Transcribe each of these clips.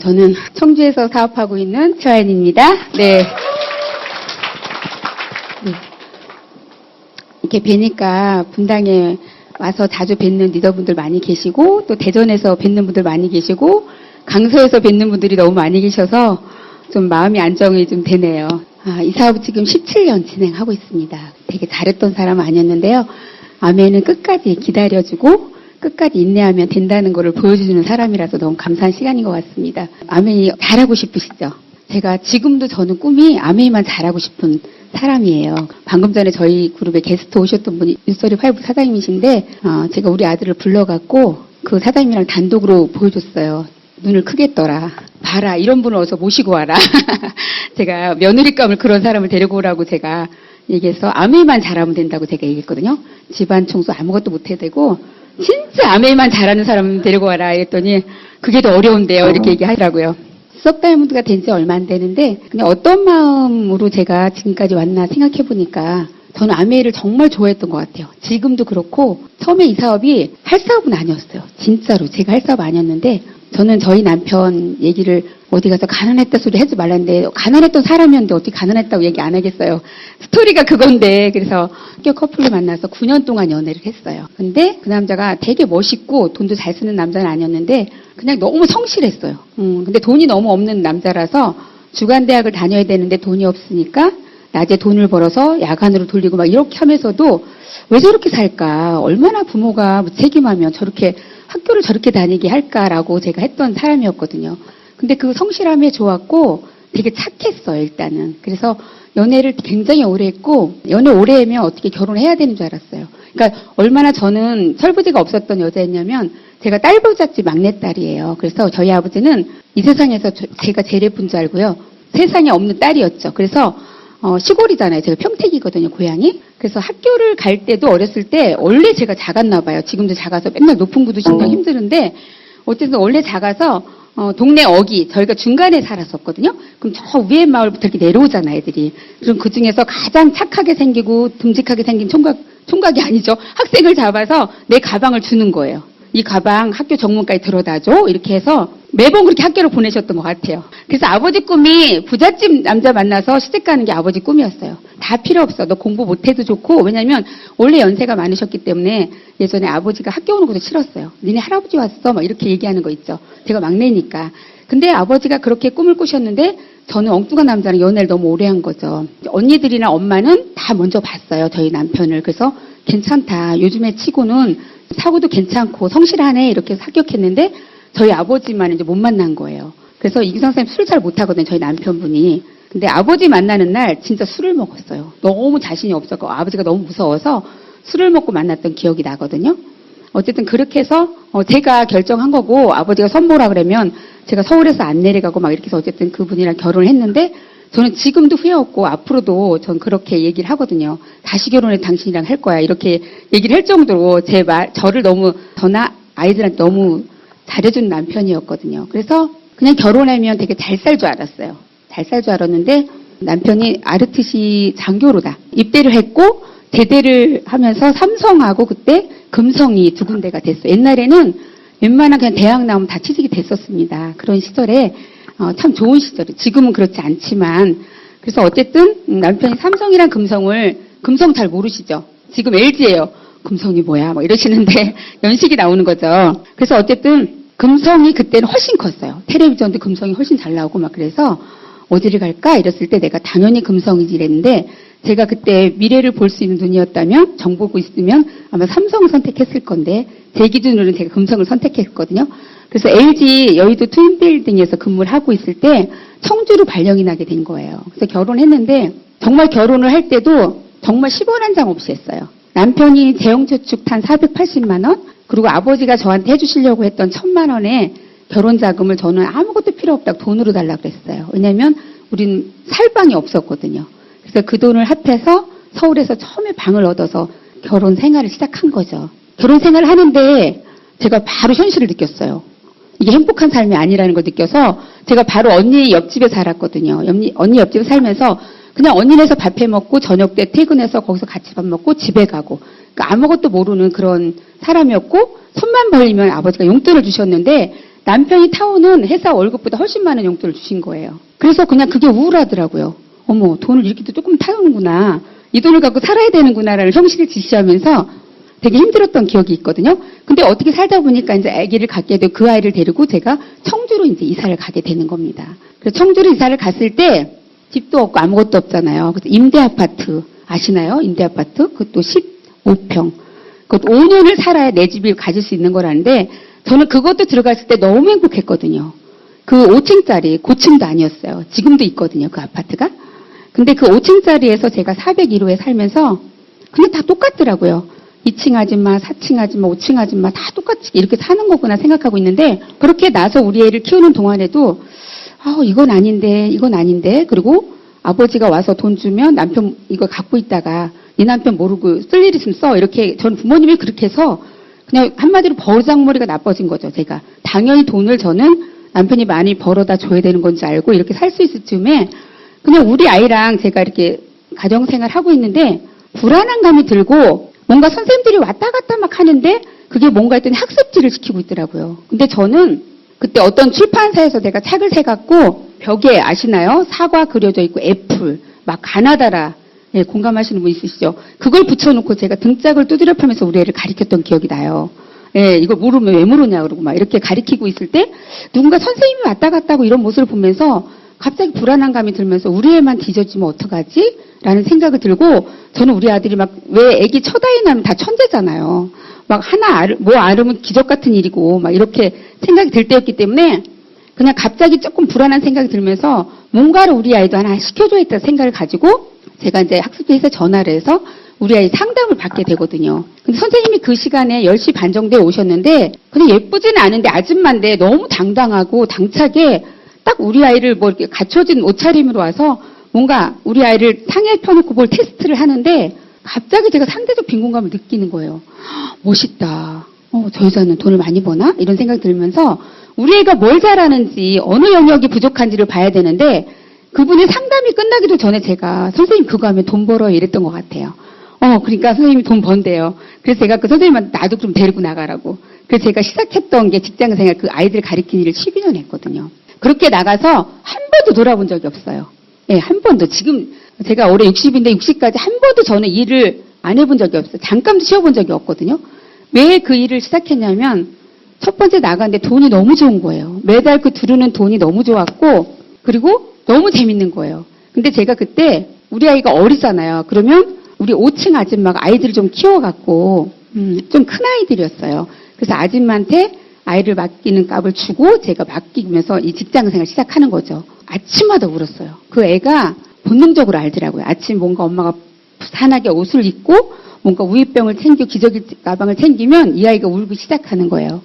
저는 청주에서 사업하고 있는 최하연입니다. 네. 이렇게 뵈니까 분당에 와서 자주 뵙는 리더분들 많이 계시고, 또 대전에서 뵙는 분들 많이 계시고, 강서에서 뵙는 분들이 너무 많이 계셔서 좀 마음이 안정이 좀 되네요. 이 사업을 지금 17년 진행하고 있습니다. 되게 잘했던 사람은 아니었는데요. 아멘은 끝까지 기다려주고 끝까지 인내하면 된다는 것을 보여주는 사람이라서 너무 감사한 시간인 것 같습니다. 아멘이 잘하고 싶으시죠? 제가 지금도 저는 꿈이 아멘이만 잘하고 싶은 사람이에요. 방금 전에 저희 그룹에 게스트 오셨던 분이 뉴스토리 5 사장님이신데 제가 우리 아들을 불러갖고 그 사장님이랑 단독으로 보여줬어요. 눈을 크게 떠라. 봐라. 이런 분을 어서 모시고 와라. 제가 며느리감을 그런 사람을 데리고 오라고 제가 얘기해서 아멘만 잘하면 된다고 제가 얘기했거든요. 집안 청소 아무것도 못해도 되고 진짜 아멘만 잘하는 사람 데리고 와라 이랬더니 그게 더 어려운데요. 이렇게 얘기하더라고요. 수석다이아몬드가 된 지 얼마 안 되는데 그냥 어떤 마음으로 제가 지금까지 왔나 생각해 보니까 저는 아메이를 정말 좋아했던 것 같아요. 지금도 그렇고 처음에 이 사업이 할 사업은 아니었어요. 진짜로 제가 할 사업 아니었는데 저는 저희 남편 얘기를 어디 가서 가난했다 소리 하지 말라는데 가난했던 사람이었는데 어떻게 가난했다고 얘기 안 하겠어요. 스토리가 그건데 그래서 학교 커플로 만나서 9년 동안 연애를 했어요. 근데 그 남자가 되게 멋있고 돈도 잘 쓰는 남자는 아니었는데 그냥 너무 성실했어요. 근데 돈이 너무 없는 남자라서 주간대학을 다녀야 되는데 돈이 없으니까 낮에 돈을 벌어서 야간으로 돌리고 막 이렇게 하면서도 왜 저렇게 살까? 얼마나 부모가 무책임하면 저렇게 학교를 저렇게 다니게 할까라고 제가 했던 사람이었거든요. 근데 그 성실함에 좋았고 되게 착했어요, 일단은. 그래서 연애를 굉장히 오래 했고 연애 오래 하면 어떻게 결혼해야 되는 줄 알았어요. 그러니까 얼마나 저는 철부지가 없었던 여자였냐면 제가 딸부잣집 막내딸이에요. 그래서 저희 아버지는 이 세상에서 제가 제일 예쁜 줄 알고요. 세상에 없는 딸이었죠. 그래서 시골이잖아요. 제가 평택이거든요, 고향이. 그래서 학교를 갈 때도 어렸을 때 원래 제가 작았나 봐요. 지금도 작아서 맨날 높은 구두 신경 힘드는데 어쨌든 원래 작아서 동네 어기 저희가 중간에 살았었거든요. 그럼 저 위에 마을부터 이렇게 내려오잖아요, 애들이. 그럼 그 중에서 가장 착하게 생기고 듬직하게 생긴 총각이 아니죠. 학생을 잡아서 내 가방을 주는 거예요. 이 가방 학교 정문까지 들어다줘. 이렇게 해서 매번 그렇게 학교를 보내셨던 것 같아요. 그래서 아버지 꿈이 부잣집 남자 만나서 시집 가는 게 아버지 꿈이었어요. 다 필요 없어. 너 공부 못해도 좋고. 왜냐면 원래 연세가 많으셨기 때문에 예전에 아버지가 학교 오는 것도 싫었어요. 니네 할아버지 왔어. 막 이렇게 얘기하는 거 있죠. 제가 막내니까. 근데 아버지가 그렇게 꿈을 꾸셨는데 저는 엉뚱한 남자랑 연애를 너무 오래 한 거죠. 언니들이나 엄마는 다 먼저 봤어요. 저희 남편을. 그래서 괜찮다. 요즘에 치고는 사고도 괜찮고 성실하네. 이렇게 합격했는데 저희 아버지만 이제 못 만난 거예요. 그래서 이규상 선생님 술 잘 못하거든요. 저희 남편분이. 근데 아버지 만나는 날 진짜 술을 먹었어요. 너무 자신이 없었고 아버지가 너무 무서워서 술을 먹고 만났던 기억이 나거든요. 어쨌든 그렇게 해서 제가 결정한 거고 아버지가 선보라 그러면 제가 서울에서 안 내려가고 막 이렇게 해서 어쨌든 그분이랑 결혼을 했는데 저는 지금도 후회 없고 앞으로도 전 그렇게 얘기를 하거든요. 다시 결혼해 당신이랑 할 거야. 이렇게 얘기를 할 정도로 저를 너무 저나 아이들한테 너무 잘해준 남편이었거든요. 그래서 그냥 결혼하면 되게 잘 살 줄 알았어요. 잘 살 줄 알았는데 남편이 아르트시 장교로다. 입대를 했고 제대를 하면서 삼성하고 그때 금성이 두 군데가 됐어요. 옛날에는 웬만한 그냥 대학 나오면 다 취직이 됐었습니다. 그런 시절에 참 좋은 시절이에요. 지금은 그렇지 않지만 그래서 어쨌든 남편이 삼성이랑 금성을 금성 잘 모르시죠? 지금 LG예요. 금성이 뭐야? 막 이러시는데 연식이 나오는 거죠. 그래서 어쨌든 금성이 그때는 훨씬 컸어요. 텔레비전도 금성이 훨씬 잘 나오고 막 그래서 어디를 갈까? 이랬을 때 내가 당연히 금성이지 이랬는데 제가 그때 미래를 볼 수 있는 눈이었다면 정 보고 있으면 아마 삼성을 선택했을 건데 제 기준으로는 제가 금성을 선택했거든요. 그래서 LG 여의도 트윈빌딩에서 근무를 하고 있을 때 청주로 발령이 나게 된 거예요. 그래서 결혼했는데 정말 결혼을 할 때도 정말 10원 한 장 없이 했어요. 남편이 재형저축탄 480만 원 그리고 아버지가 저한테 해주시려고 했던 1,000만 원의 결혼 자금을 저는 아무것도 필요 없다고 돈으로 달라고 그랬어요. 왜냐하면 우린 살 방이 없었거든요. 그래서 그 돈을 합해서 서울에서 처음에 방을 얻어서 결혼 생활을 시작한 거죠. 결혼 생활을 하는데 제가 바로 현실을 느꼈어요. 이게 행복한 삶이 아니라는 걸 느껴서 제가 바로 언니 옆집에 살았거든요. 언니 옆집에 살면서 그냥 언니네서 밥 해 먹고 저녁 때 퇴근해서 거기서 같이 밥 먹고 집에 가고 그러니까 아무것도 모르는 그런 사람이었고 손만 벌리면 아버지가 용돈을 주셨는데 남편이 타오는 회사 월급보다 훨씬 많은 용돈을 주신 거예요. 그래서 그냥 그게 우울하더라고요. 어머, 돈을 이렇게 또 조금 타오는구나. 이 돈을 갖고 살아야 되는구나라는 형식을 지시하면서 되게 힘들었던 기억이 있거든요. 근데 어떻게 살다 보니까 이제 아기를 갖게 되고 그 아이를 데리고 제가 청주로 이제 이사를 가게 되는 겁니다. 그래서 청주로 이사를 갔을 때 집도 없고 아무것도 없잖아요. 그래서 임대 아파트 아시나요? 임대 아파트 그것도 15평. 그것도 5년을 살아야 내 집을 가질 수 있는 거라는데 저는 그것도 들어갔을 때 너무 행복했거든요. 그 5층짜리 고층도 아니었어요. 지금도 있거든요. 그 아파트가. 근데 그 5층짜리에서 제가 401호에 살면서 그냥 다 똑같더라고요. 2층 아줌마, 4층 아줌마, 5층 아줌마 다 똑같이 이렇게 사는 거구나 생각하고 있는데 그렇게 나서 우리 애를 키우는 동안에도 이건 아닌데 그리고 아버지가 와서 돈 주면 남편 이거 갖고 있다가 네 남편 모르고 쓸 일 있으면 써 이렇게 전 부모님이 그렇게 해서 그냥 한마디로 버르장머리가 나빠진 거죠. 제가 당연히 돈을 저는 남편이 많이 벌어다 줘야 되는 건지 알고 이렇게 살 수 있을 쯤에 그냥 우리 아이랑 제가 이렇게 가정생활 하고 있는데 불안한 감이 들고 뭔가 선생님들이 왔다 갔다 막 하는데 그게 뭔가 했더니 학습지를 시키고 있더라고요. 근데 저는 그때 어떤 출판사에서 내가 책을 사갖고 벽에 아시나요? 사과 그려져 있고 애플, 막 가나다라. 예, 공감하시는 분 있으시죠? 그걸 붙여놓고 제가 등짝을 두드려 펴면서 우리 애를 가리켰던 기억이 나요. 예, 이걸 모르면 왜 모르냐 그러고 막 이렇게 가리키고 있을 때 누군가 선생님이 왔다 갔다 하고 이런 모습을 보면서 갑자기 불안한 감이 들면서 우리 애만 뒤져지면 어떡하지? 라는 생각이 들고 저는 우리 아들이 막 왜 애기 첫 아이 낳으면 다 천재잖아요. 막 하나 아르면 기적 같은 일이고 막 이렇게 생각이 들 때였기 때문에 그냥 갑자기 조금 불안한 생각이 들면서 뭔가를 우리 아이도 하나 시켜줘야겠다 생각을 가지고 제가 이제 학습지에서 전화를 해서 우리 아이 상담을 받게 되거든요. 근데 선생님이 그 시간에 10시 반 정도에 오셨는데 그냥 예쁘지는 않은데 아줌마인데 너무 당당하고 당차게 딱 우리 아이를 뭐 이렇게 갖춰진 옷차림으로 와서 뭔가 우리 아이를 상에 펴놓고 뭘 테스트를 하는데 갑자기 제가 상대적 빈곤감을 느끼는 거예요. 멋있다. 저 여자는 돈을 많이 버나? 이런 생각이 들면서 우리 애가 뭘 잘하는지 어느 영역이 부족한지를 봐야 되는데 그분의 상담이 끝나기도 전에 제가 선생님 그거 하면 돈 벌어요 이랬던 것 같아요. 그러니까 선생님이 돈 번대요. 그래서 제가 그 선생님한테 나도 좀 데리고 나가라고. 그래서 제가 시작했던 게 직장생활 그 아이들 가르치는 일을 12년 했거든요. 그렇게 나가서 한 번도 돌아본 적이 없어요. 예, 한 번도. 지금 제가 올해 60인데 60까지 한 번도 저는 일을 안 해본 적이 없어요. 잠깐도 쉬어본 적이 없거든요. 왜 그 일을 시작했냐면 첫 번째 나갔는데 돈이 너무 좋은 거예요. 매달 그 들으는 돈이 너무 좋았고 그리고 너무 재밌는 거예요. 근데 제가 그때 우리 아이가 어리잖아요. 그러면 우리 5층 아줌마가 아이들을 좀 키워갖고 좀 큰 아이들이었어요. 그래서 아줌마한테 아이를 맡기는 값을 주고 제가 맡기면서 이 직장생활 시작하는 거죠. 아침마다 울었어요. 그 애가 본능적으로 알더라고요. 아침 뭔가 엄마가 부산하게 옷을 입고 뭔가 우유병을 챙기고 기저귀 가방을 챙기면 이 아이가 울기 시작하는 거예요.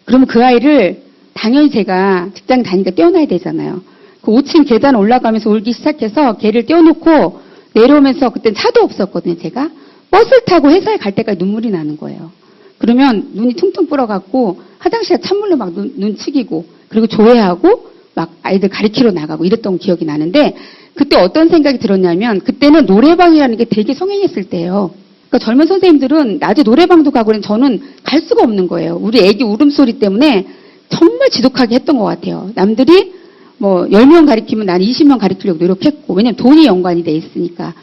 그러면 그 아이를 당연히 제가 직장 다니니까 떼어놔야 되잖아요. 그 5층 계단 올라가면서 울기 시작해서 걔를 떼어놓고 내려오면서 그땐 차도 없었거든요. 제가 버스를 타고 회사에 갈 때까지 눈물이 나는 거예요. 그러면 눈이 퉁퉁 불어갖고 화장실에 찬물로 막 눈 치기고 그리고 조회하고 막 아이들 가르치러 나가고 이랬던 기억이 나는데 그때 어떤 생각이 들었냐면 그때는 노래방이라는 게 되게 성행했을 때예요. 그러니까 젊은 선생님들은 낮에 노래방도 가고 그랬는데 저는 갈 수가 없는 거예요. 우리 애기 울음소리 때문에 정말 지독하게 했던 것 같아요. 남들이 뭐 10명 가르치면 난 20명 가르치려고 노력했고 왜냐면 돈이 연관이 돼 있으니까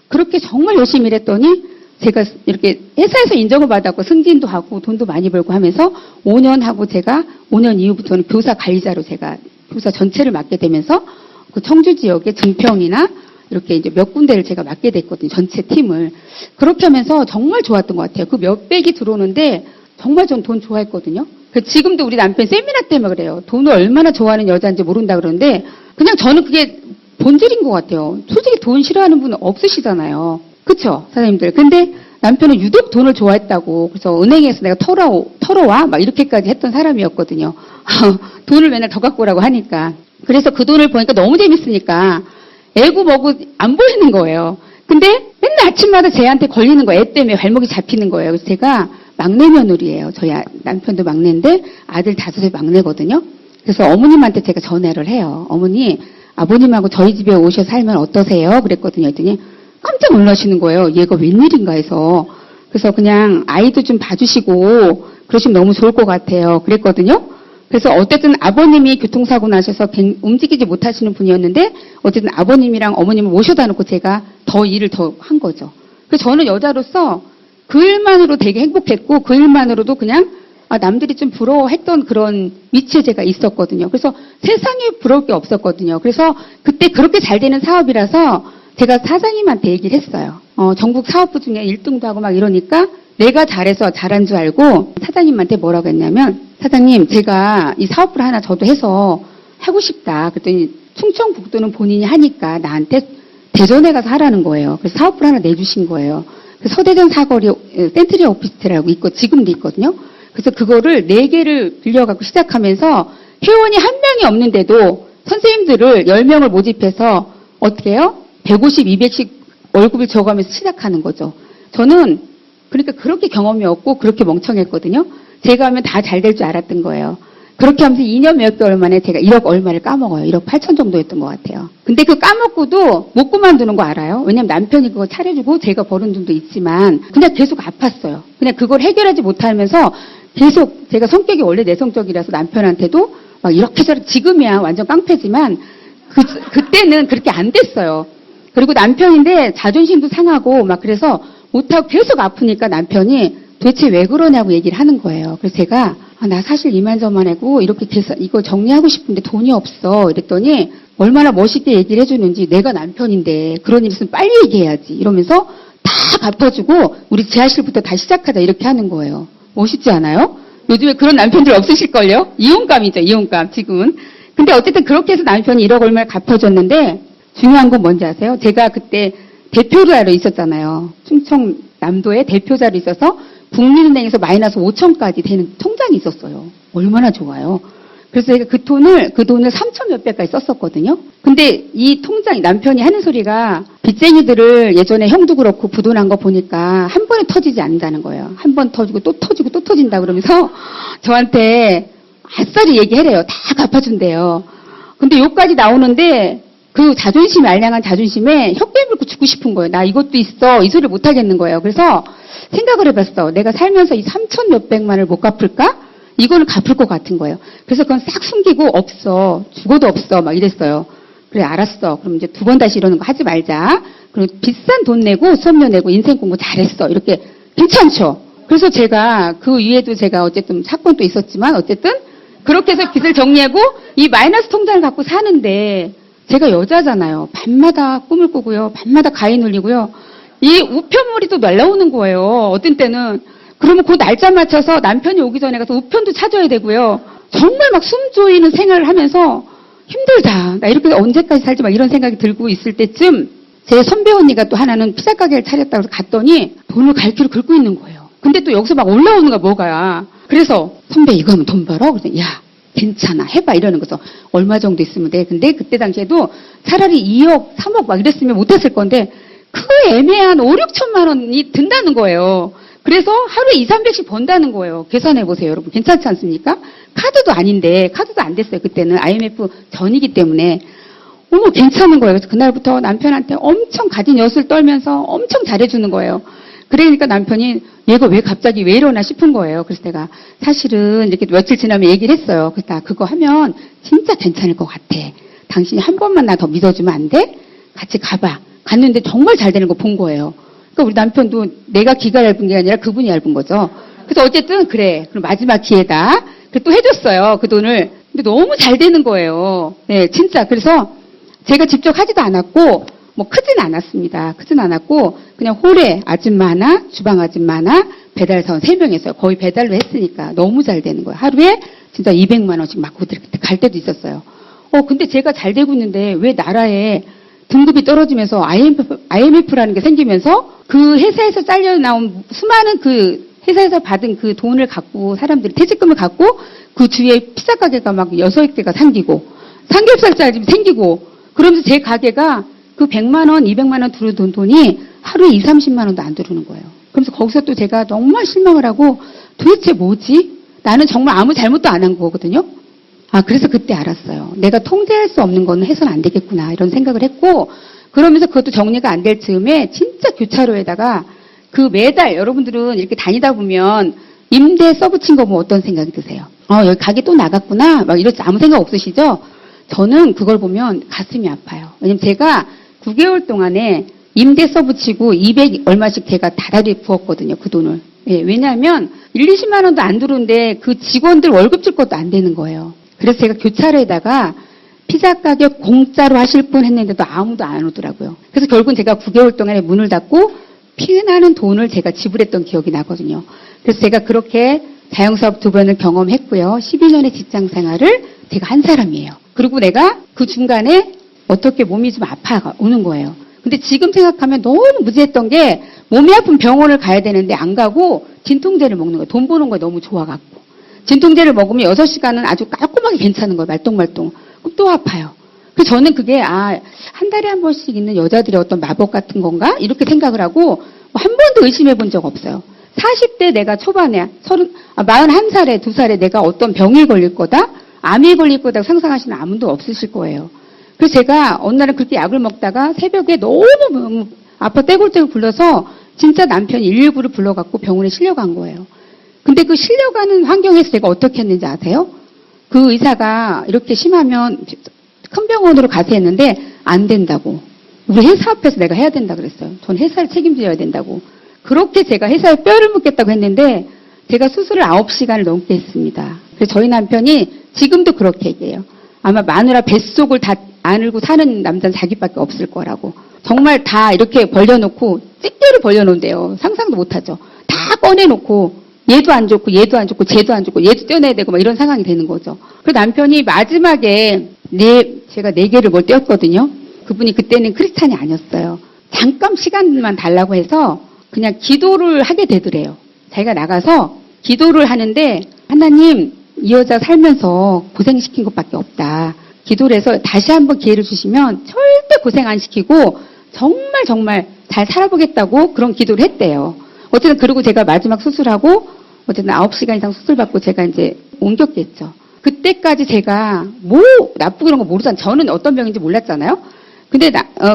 그렇게 정말 열심히 일했더니 제가 이렇게 회사에서 인정을 받았고 승진도 하고 돈도 많이 벌고 하면서 5년 하고 제가 5년 이후부터는 교사 관리자로 제가 교사 전체를 맡게 되면서 그 청주 지역의 증평이나 이렇게 이제 몇 군데를 제가 맡게 됐거든요. 전체 팀을. 그렇게 하면서 정말 좋았던 것 같아요. 그 몇백이 들어오는데 정말 전 돈 좋아했거든요. 지금도 우리 남편 세미나 때문에 그래요. 돈을 얼마나 좋아하는 여자인지 모른다 그러는데 그냥 저는 그게 본질인 것 같아요. 솔직히 돈 싫어하는 분은 없으시잖아요. 그쵸? 사장님들. 근데 남편은 유독 돈을 좋아했다고. 그래서 은행에서 내가 털어와? 막 이렇게까지 했던 사람이었거든요. 돈을 맨날 더 갖고 오라고 하니까. 그래서 그 돈을 보니까 너무 재밌으니까 애고 뭐고 안 보이는 거예요. 근데 맨날 아침마다 쟤한테 걸리는 거예요. 애 때문에 발목이 잡히는 거예요. 그래서 제가 막내 며느리예요. 저희 남편도 막내인데 아들 5살 막내거든요. 그래서 어머님한테 제가 전화를 해요. 어머니, 아버님하고 저희 집에 오셔서 살면 어떠세요? 그랬거든요. 했더니 깜짝 놀라시는 거예요. 얘가 웬일인가 해서. 그래서 그냥 아이도 좀 봐주시고 그러시면 너무 좋을 것 같아요. 그랬거든요. 그래서 어쨌든 아버님이 교통사고 나셔서 움직이지 못하시는 분이었는데 어쨌든 아버님이랑 어머님을 모셔다 놓고 제가 더 일을 더 한 거죠. 그래서 저는 여자로서 그 일만으로 되게 행복했고 그 일만으로도 그냥 남들이 좀 부러워했던 그런 위치에 제가 있었거든요. 그래서 세상에 부러울 게 없었거든요. 그래서 그때 그렇게 잘 되는 사업이라서 제가 사장님한테 얘기를 했어요. 전국 사업부 중에 1등도 하고 막 이러니까 내가 잘해서 잘한 줄 알고 사장님한테 뭐라고 했냐면 사장님 제가 이 사업부를 하나 저도 해서 하고 싶다. 그랬더니 충청북도는 본인이 하니까 나한테 대전에 가서 하라는 거예요. 그래서 사업부를 하나 내주신 거예요. 서대전 사거리 센트리 오피스텔이라고 있고 지금도 있거든요. 그래서 그거를 4개를 빌려갖고 시작하면서 회원이 한 명이 없는데도 선생님들을 10명을 모집해서 어떻게 해요? 150, 200씩 월급을 줘가면서 시작하는 거죠. 저는 그러니까 그렇게 경험이 없고 그렇게 멍청했거든요. 제가 하면 다 잘 될 줄 알았던 거예요. 그렇게 하면서 2년 몇 개월 만에 제가 1억 얼마를 까먹어요. 1억 8천 정도였던 것 같아요. 근데 그 까먹고도 못 그만두는 거 알아요? 왜냐면 남편이 그거 차려주고 제가 버는 돈도 있지만 그냥 계속 아팠어요. 그냥 그걸 해결하지 못하면서 계속 제가 성격이 원래 내성적이라서 남편한테도 막 이렇게 저렇게 지금이야 완전 깡패지만 그때는 그렇게 안 됐어요. 그리고 남편인데 자존심도 상하고 막 그래서 못하고 계속 아프니까 남편이 도대체 왜 그러냐고 얘기를 하는 거예요. 그래서 제가 나 사실 이만저만하고 이렇게 이거 정리하고 싶은데 돈이 없어 이랬더니 얼마나 멋있게 얘기를 해주는지 내가 남편인데 그런 일 있으면 빨리 얘기해야지 이러면서 다 갚아주고 우리 재활실부터 다시 시작하자 이렇게 하는 거예요. 멋있지 않아요? 요즘에 그런 남편들 없으실걸요? 이혼감이죠, 이혼감, 지금은. 근데 어쨌든 그렇게 해서 남편이 1억 얼마를 갚아줬는데 중요한 건 뭔지 아세요? 제가 그때 대표자로 있었잖아요. 충청남도에 대표자로 있어서 국민은행에서 마이너스 5천까지 되는 통장이 있었어요. 얼마나 좋아요. 그래서 제가 그 돈을 3천 몇백까지 썼었거든요. 근데 이 통장, 남편이 하는 소리가 빚쟁이들을 예전에 형도 그렇고 부도난 거 보니까 한 번에 터지지 않는다는 거예요. 한 번 터지고 또 터지고 또 터진다 그러면서 저한테 아싸리 얘기해래요. 다 갚아준대요. 근데 여기까지 나오는데 그 자존심이 알량한 자존심에 혀깨 물고 죽고 싶은 거예요. 나 이것도 있어. 이 소리를 못 하겠는 거예요. 그래서 생각을 해봤어. 내가 살면서 이 3천 몇백만을 못 갚을까? 이거는 갚을 것 같은 거예요. 그래서 그건 싹 숨기고 없어. 죽어도 없어. 막 이랬어요. 그래 알았어. 그럼 이제 2번 다시 이러는 거 하지 말자. 그리고 비싼 돈 내고 수업료 내고 인생 공부 잘했어. 이렇게 괜찮죠. 그래서 제가 그 위에도 제가 어쨌든 사건도 있었지만 어쨌든 그렇게 해서 빚을 정리하고 이 마이너스 통장을 갖고 사는데 제가 여자잖아요. 밤마다 꿈을 꾸고요. 밤마다 가위 눌리고요. 이 우편물이 또 날라오는 거예요. 어떤 때는. 그러면 그 날짜 맞춰서 남편이 오기 전에 가서 우편도 찾아야 되고요. 정말 막 숨 조이는 생활을 하면서 힘들다. 나 이렇게 언제까지 살지 막 이런 생각이 들고 있을 때쯤 제 선배 언니가 또 하나는 피자 가게를 차렸다고 해서 갔더니 돈을 갈퀴로 긁고 있는 거예요. 근데 또 여기서 막 올라오는 거야 뭐가야. 그래서 선배 이거 하면 돈 벌어? 그래서 야 괜찮아 해봐 이러는 거죠. 얼마 정도 있으면 돼. 근데 그때 당시에도 차라리 2억 3억 막 이랬으면 못했을 건데 그 애매한 5, 6천만 원이 든다는 거예요. 그래서 하루에 2, 300씩 번다는 거예요. 계산해보세요, 여러분. 괜찮지 않습니까? 카드도 아닌데, 카드도 안 됐어요. 그때는 IMF 전이기 때문에. 어머, 괜찮은 거예요. 그래서 그날부터 남편한테 엄청 가진 엿을 떨면서 엄청 잘해주는 거예요. 그러니까 남편이 얘가 왜 갑자기 왜 이러나 싶은 거예요. 그래서 내가 사실은 이렇게 며칠 지나면 얘기를 했어요. 그래서 나 그거 하면 진짜 괜찮을 것 같아. 당신이 한 번만 나 더 믿어주면 안 돼? 같이 가봐. 갔는데 정말 잘 되는 거 본 거예요. 그러니까 우리 남편도 내가 기가 얇은 게 아니라 그분이 얇은 거죠. 그래서 어쨌든 그래. 그럼 마지막 기회다. 그래서 또 해줬어요. 그 돈을. 근데 너무 잘 되는 거예요. 네, 진짜. 그래서 제가 직접 하지도 않았고 뭐 크진 않았습니다. 크진 않았고 그냥 홀에 아줌마 하나, 주방 아줌마 하나, 배달사원 3명 했어요. 거의 배달로 했으니까 너무 잘 되는 거예요. 하루에 진짜 200만 원씩 맞고 갈 때도 있었어요. 근데 제가 잘 되고 있는데 왜 나라에 등급이 떨어지면서 IMF라는 게 생기면서 그 회사에서 잘려 나온 수많은 그 회사에서 받은 그 돈을 갖고 사람들이 퇴직금을 갖고 그 주위에 피자 가게가 막 6개가 생기고 삼겹살집이 생기고 그러면서 제 가게가 그 100만 원, 200만 원 들어온 돈이 하루에 2, 30만 원도 안 들어오는 거예요. 그러면서 거기서 또 제가 정말 실망을 하고 도대체 뭐지? 나는 정말 아무 잘못도 안 한 거거든요. 그래서 그때 알았어요. 내가 통제할 수 없는 거는 해서는 안 되겠구나 이런 생각을 했고 그러면서 그것도 정리가 안 될 즈음에 진짜 교차로에다가 그 매달 여러분들은 이렇게 다니다 보면 임대 써붙인 거 뭐 어떤 생각이 드세요? 여기 가게 또 나갔구나. 막 이렇지 아무 생각 없으시죠? 저는 그걸 보면 가슴이 아파요. 왜냐면 제가 9개월 동안에 임대 써붙이고 200 얼마씩 제가 다달이 부었거든요. 그 돈을. 예, 왜냐하면 1, 20만 원도 안 들어오는데 그 직원들 월급 줄 것도 안 되는 거예요. 그래서 제가 교차로에다가 피자 가게 공짜로 하실 분 했는데도 아무도 안 오더라고요. 그래서 결국은 제가 9개월 동안에 문을 닫고 피나는 돈을 제가 지불했던 기억이 나거든요. 그래서 제가 그렇게 자영사업 2번을 경험했고요. 12년의 직장 생활을 제가 한 사람이에요. 그리고 내가 그 중간에 어떻게 몸이 좀 아파오는 거예요. 근데 지금 생각하면 너무 무지했던 게 몸이 아픈 병원을 가야 되는데 안 가고 진통제를 먹는 거예요. 돈 버는 거에 너무 좋아갖고. 진통제를 먹으면 6시간은 아주 깔끔하게 괜찮은 거예요. 말똥말똥. 그럼 또 아파요. 그래서 저는 그게 한 달에 한 번씩 있는 여자들의 어떤 마법 같은 건가? 이렇게 생각을 하고 한 번도 의심해 본 적 없어요. 40대 내가 초반에 41살에 2살에 내가 어떤 병이 걸릴 거다? 암이 걸릴 거다 상상하시는 아무도 없으실 거예요. 그래서 제가 어느 날은 그렇게 약을 먹다가 새벽에 너무 아파 떼굴떼굴 굴러서 진짜 남편이 119를 불러갖고 병원에 실려간 거예요. 근데 그 실려가는 환경에서 제가 어떻게 했는지 아세요? 그 의사가 이렇게 심하면 큰 병원으로 가세요 했는데 안 된다고. 우리 회사 앞에서 내가 해야 된다 그랬어요. 전 회사를 책임져야 된다고. 그렇게 제가 회사에 뼈를 묻겠다고 했는데 제가 수술을 9시간을 넘게 했습니다. 그래서 저희 남편이 지금도 그렇게 얘기해요. 아마 마누라 뱃속을 다 안을고 사는 남자는 자기밖에 없을 거라고. 정말 다 이렇게 벌려놓고 찌개를 벌려놓은대요. 상상도 못하죠. 다 꺼내놓고 얘도 안 좋고 얘도 안 좋고 쟤도 안 좋고 얘도 떼어내야 되고 막 이런 상황이 되는 거죠. 그 남편이 마지막에 제가 4개를 뭘 떼었거든요. 그분이 그때는 크리스찬이 아니었어요. 잠깐 시간만 달라고 해서 그냥 기도를 하게 되더래요. 자기가 나가서 기도를 하는데 하나님 이 여자 살면서 고생시킨 것밖에 없다. 기도를 해서 다시 한번 기회를 주시면 절대 고생 안 시키고 정말 잘 살아보겠다고 그런 기도를 했대요. 어쨌든 그리고 제가 마지막 수술하고 어쨌든 9시간 이상 수술받고 제가 이제 옮겼겠죠. 그때까지 제가 뭐 나쁘고 그런 거 모르잖아요. 저는 어떤 병인지 몰랐잖아요. 근데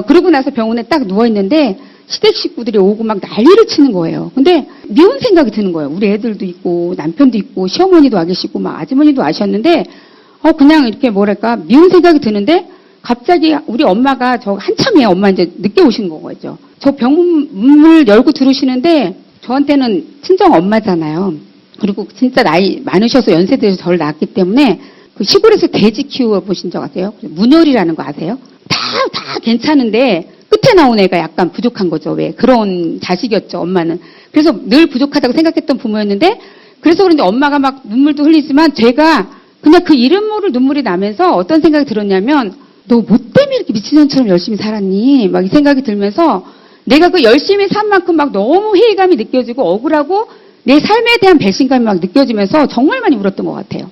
그러고 나서 병원에 딱 누워있는데 시댁 식구들이 오고 막 난리를 치는 거예요. 근데 미운 생각이 드는 거예요. 우리 애들도 있고 남편도 있고 시어머니도 와 계시고 막 아주머니도 와셨는데 그냥 이렇게 뭐랄까 미운 생각이 드는데 갑자기 우리 엄마가 저 한참이에요. 엄마 이제 늦게 오신 거죠. 저 병문을 열고 들어오시는데 저한테는 친정 엄마잖아요. 그리고 진짜 나이 많으셔서 연세 들어서 저를 낳았기 때문에 그 시골에서 돼지 키워보신 적 아세요? 문열이라는 거 아세요? 다 괜찮은데 끝에 나온 애가 약간 부족한 거죠. 왜? 그런 자식이었죠, 엄마는. 그래서 늘 부족하다고 생각했던 부모였는데 그래서 그런지 엄마가 막 눈물도 흘리지만 제가 그냥 그 이름 모를 눈물이 나면서 어떤 생각이 들었냐면 너 뭐 때문에 이렇게 미친년처럼 열심히 살았니? 막 이 생각이 들면서 내가 그 열심히 산 만큼 막 너무 회의감이 느껴지고 억울하고 내 삶에 대한 배신감이 막 느껴지면서 정말 많이 울었던 것 같아요.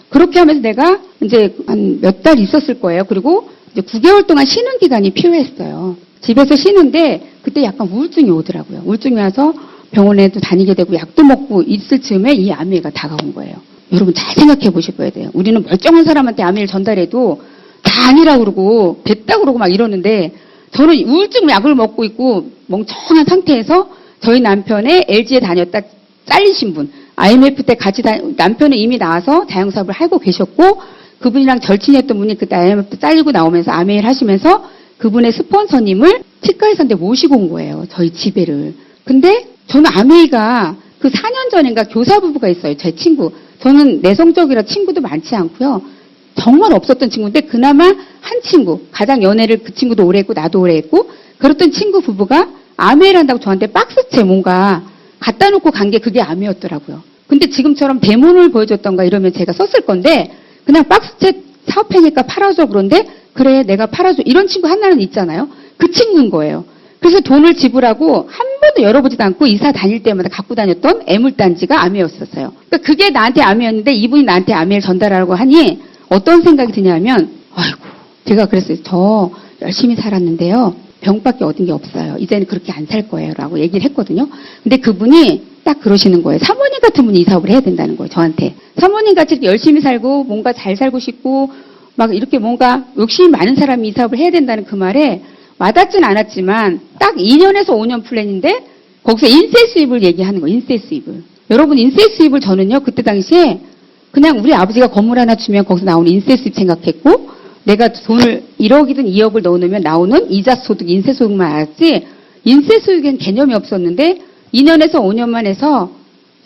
그렇게 하면서 내가 이제 한 몇 달 있었을 거예요. 그리고 이제 9개월 동안 쉬는 기간이 필요했어요. 집에서 쉬는데 그때 약간 우울증이 오더라고요. 우울증이 와서 병원에도 다니게 되고 약도 먹고 있을 즈음에 이 암웨이가 다가온 거예요. 여러분 잘 생각해 보셔야 돼요. 우리는 멀쩡한 사람한테 암웨이를 전달해도 다 아니라고 그러고 됐다고 그러고 막 이러는데 저는 우울증 약을 먹고 있고 멍청한 상태에서 저희 남편의 LG에 다녔다 잘리신 분, IMF 때 같이 남편은 이미 나와서 자영사업을 하고 계셨고 그분이랑 절친이었던 분이 그때 IMF 때 잘리고 나오면서 암웨이를 하시면서 그분의 스폰서님을 치과에서 모시고 온 거예요. 저희 집에를. 근데 저는 암웨이가 그 4년 전인가 교사 부부가 있어요. 제 친구. 저는 내성적이라 친구도 많지 않고요. 정말 없었던 친구인데 그나마 한 친구, 가장 연애를 그 친구도 오래 했고 나도 오래 했고 그랬던 친구 부부가 암웨이를 한다고 저한테 박스채 뭔가 갖다 놓고 간 게 그게 암웨이였더라고요. 근데 지금처럼 대문을 보여줬던가 이러면 제가 썼을 건데 그냥 박스채 사업회니까 팔아줘 그런데 그래 내가 팔아줘 이런 친구 하나는 있잖아요. 그 친구인 거예요. 그래서 돈을 지불하고 한 번도 열어보지도 않고 이사 다닐 때마다 갖고 다녔던 애물단지가 암웨이였었어요. 그러니까 그게 나한테 암웨이였는데 이분이 나한테 암웨이를 전달하라고 하니 어떤 생각이 드냐면 아이고 제가 그랬어요. 저 열심히 살았는데요. 병밖에 얻은 게 없어요. 이제는 그렇게 안 살 거예요. 라고 얘기를 했거든요. 근데 그분이 딱 그러시는 거예요. 사모님 같은 분이 이 사업을 해야 된다는 거예요. 저한테. 사모님 같이 열심히 살고 뭔가 잘 살고 싶고 막 이렇게 뭔가 욕심이 많은 사람이 이 사업을 해야 된다는 그 말에 와닿진 않았지만 딱 2년에서 5년 플랜인데 거기서 인세 수입을 얘기하는 거예요. 인세 수입을. 여러분 인쇄 수입을 저는요 그때 당시에 그냥 우리 아버지가 건물 하나 주면 거기서 나오는 인쇄 수입 생각했고 내가 돈을 1억이든 2억을 넣어놓으면 나오는 이자 소득, 인쇄 소득만 알았지 인쇄 수익엔 개념이 없었는데 2년에서 5년만 해서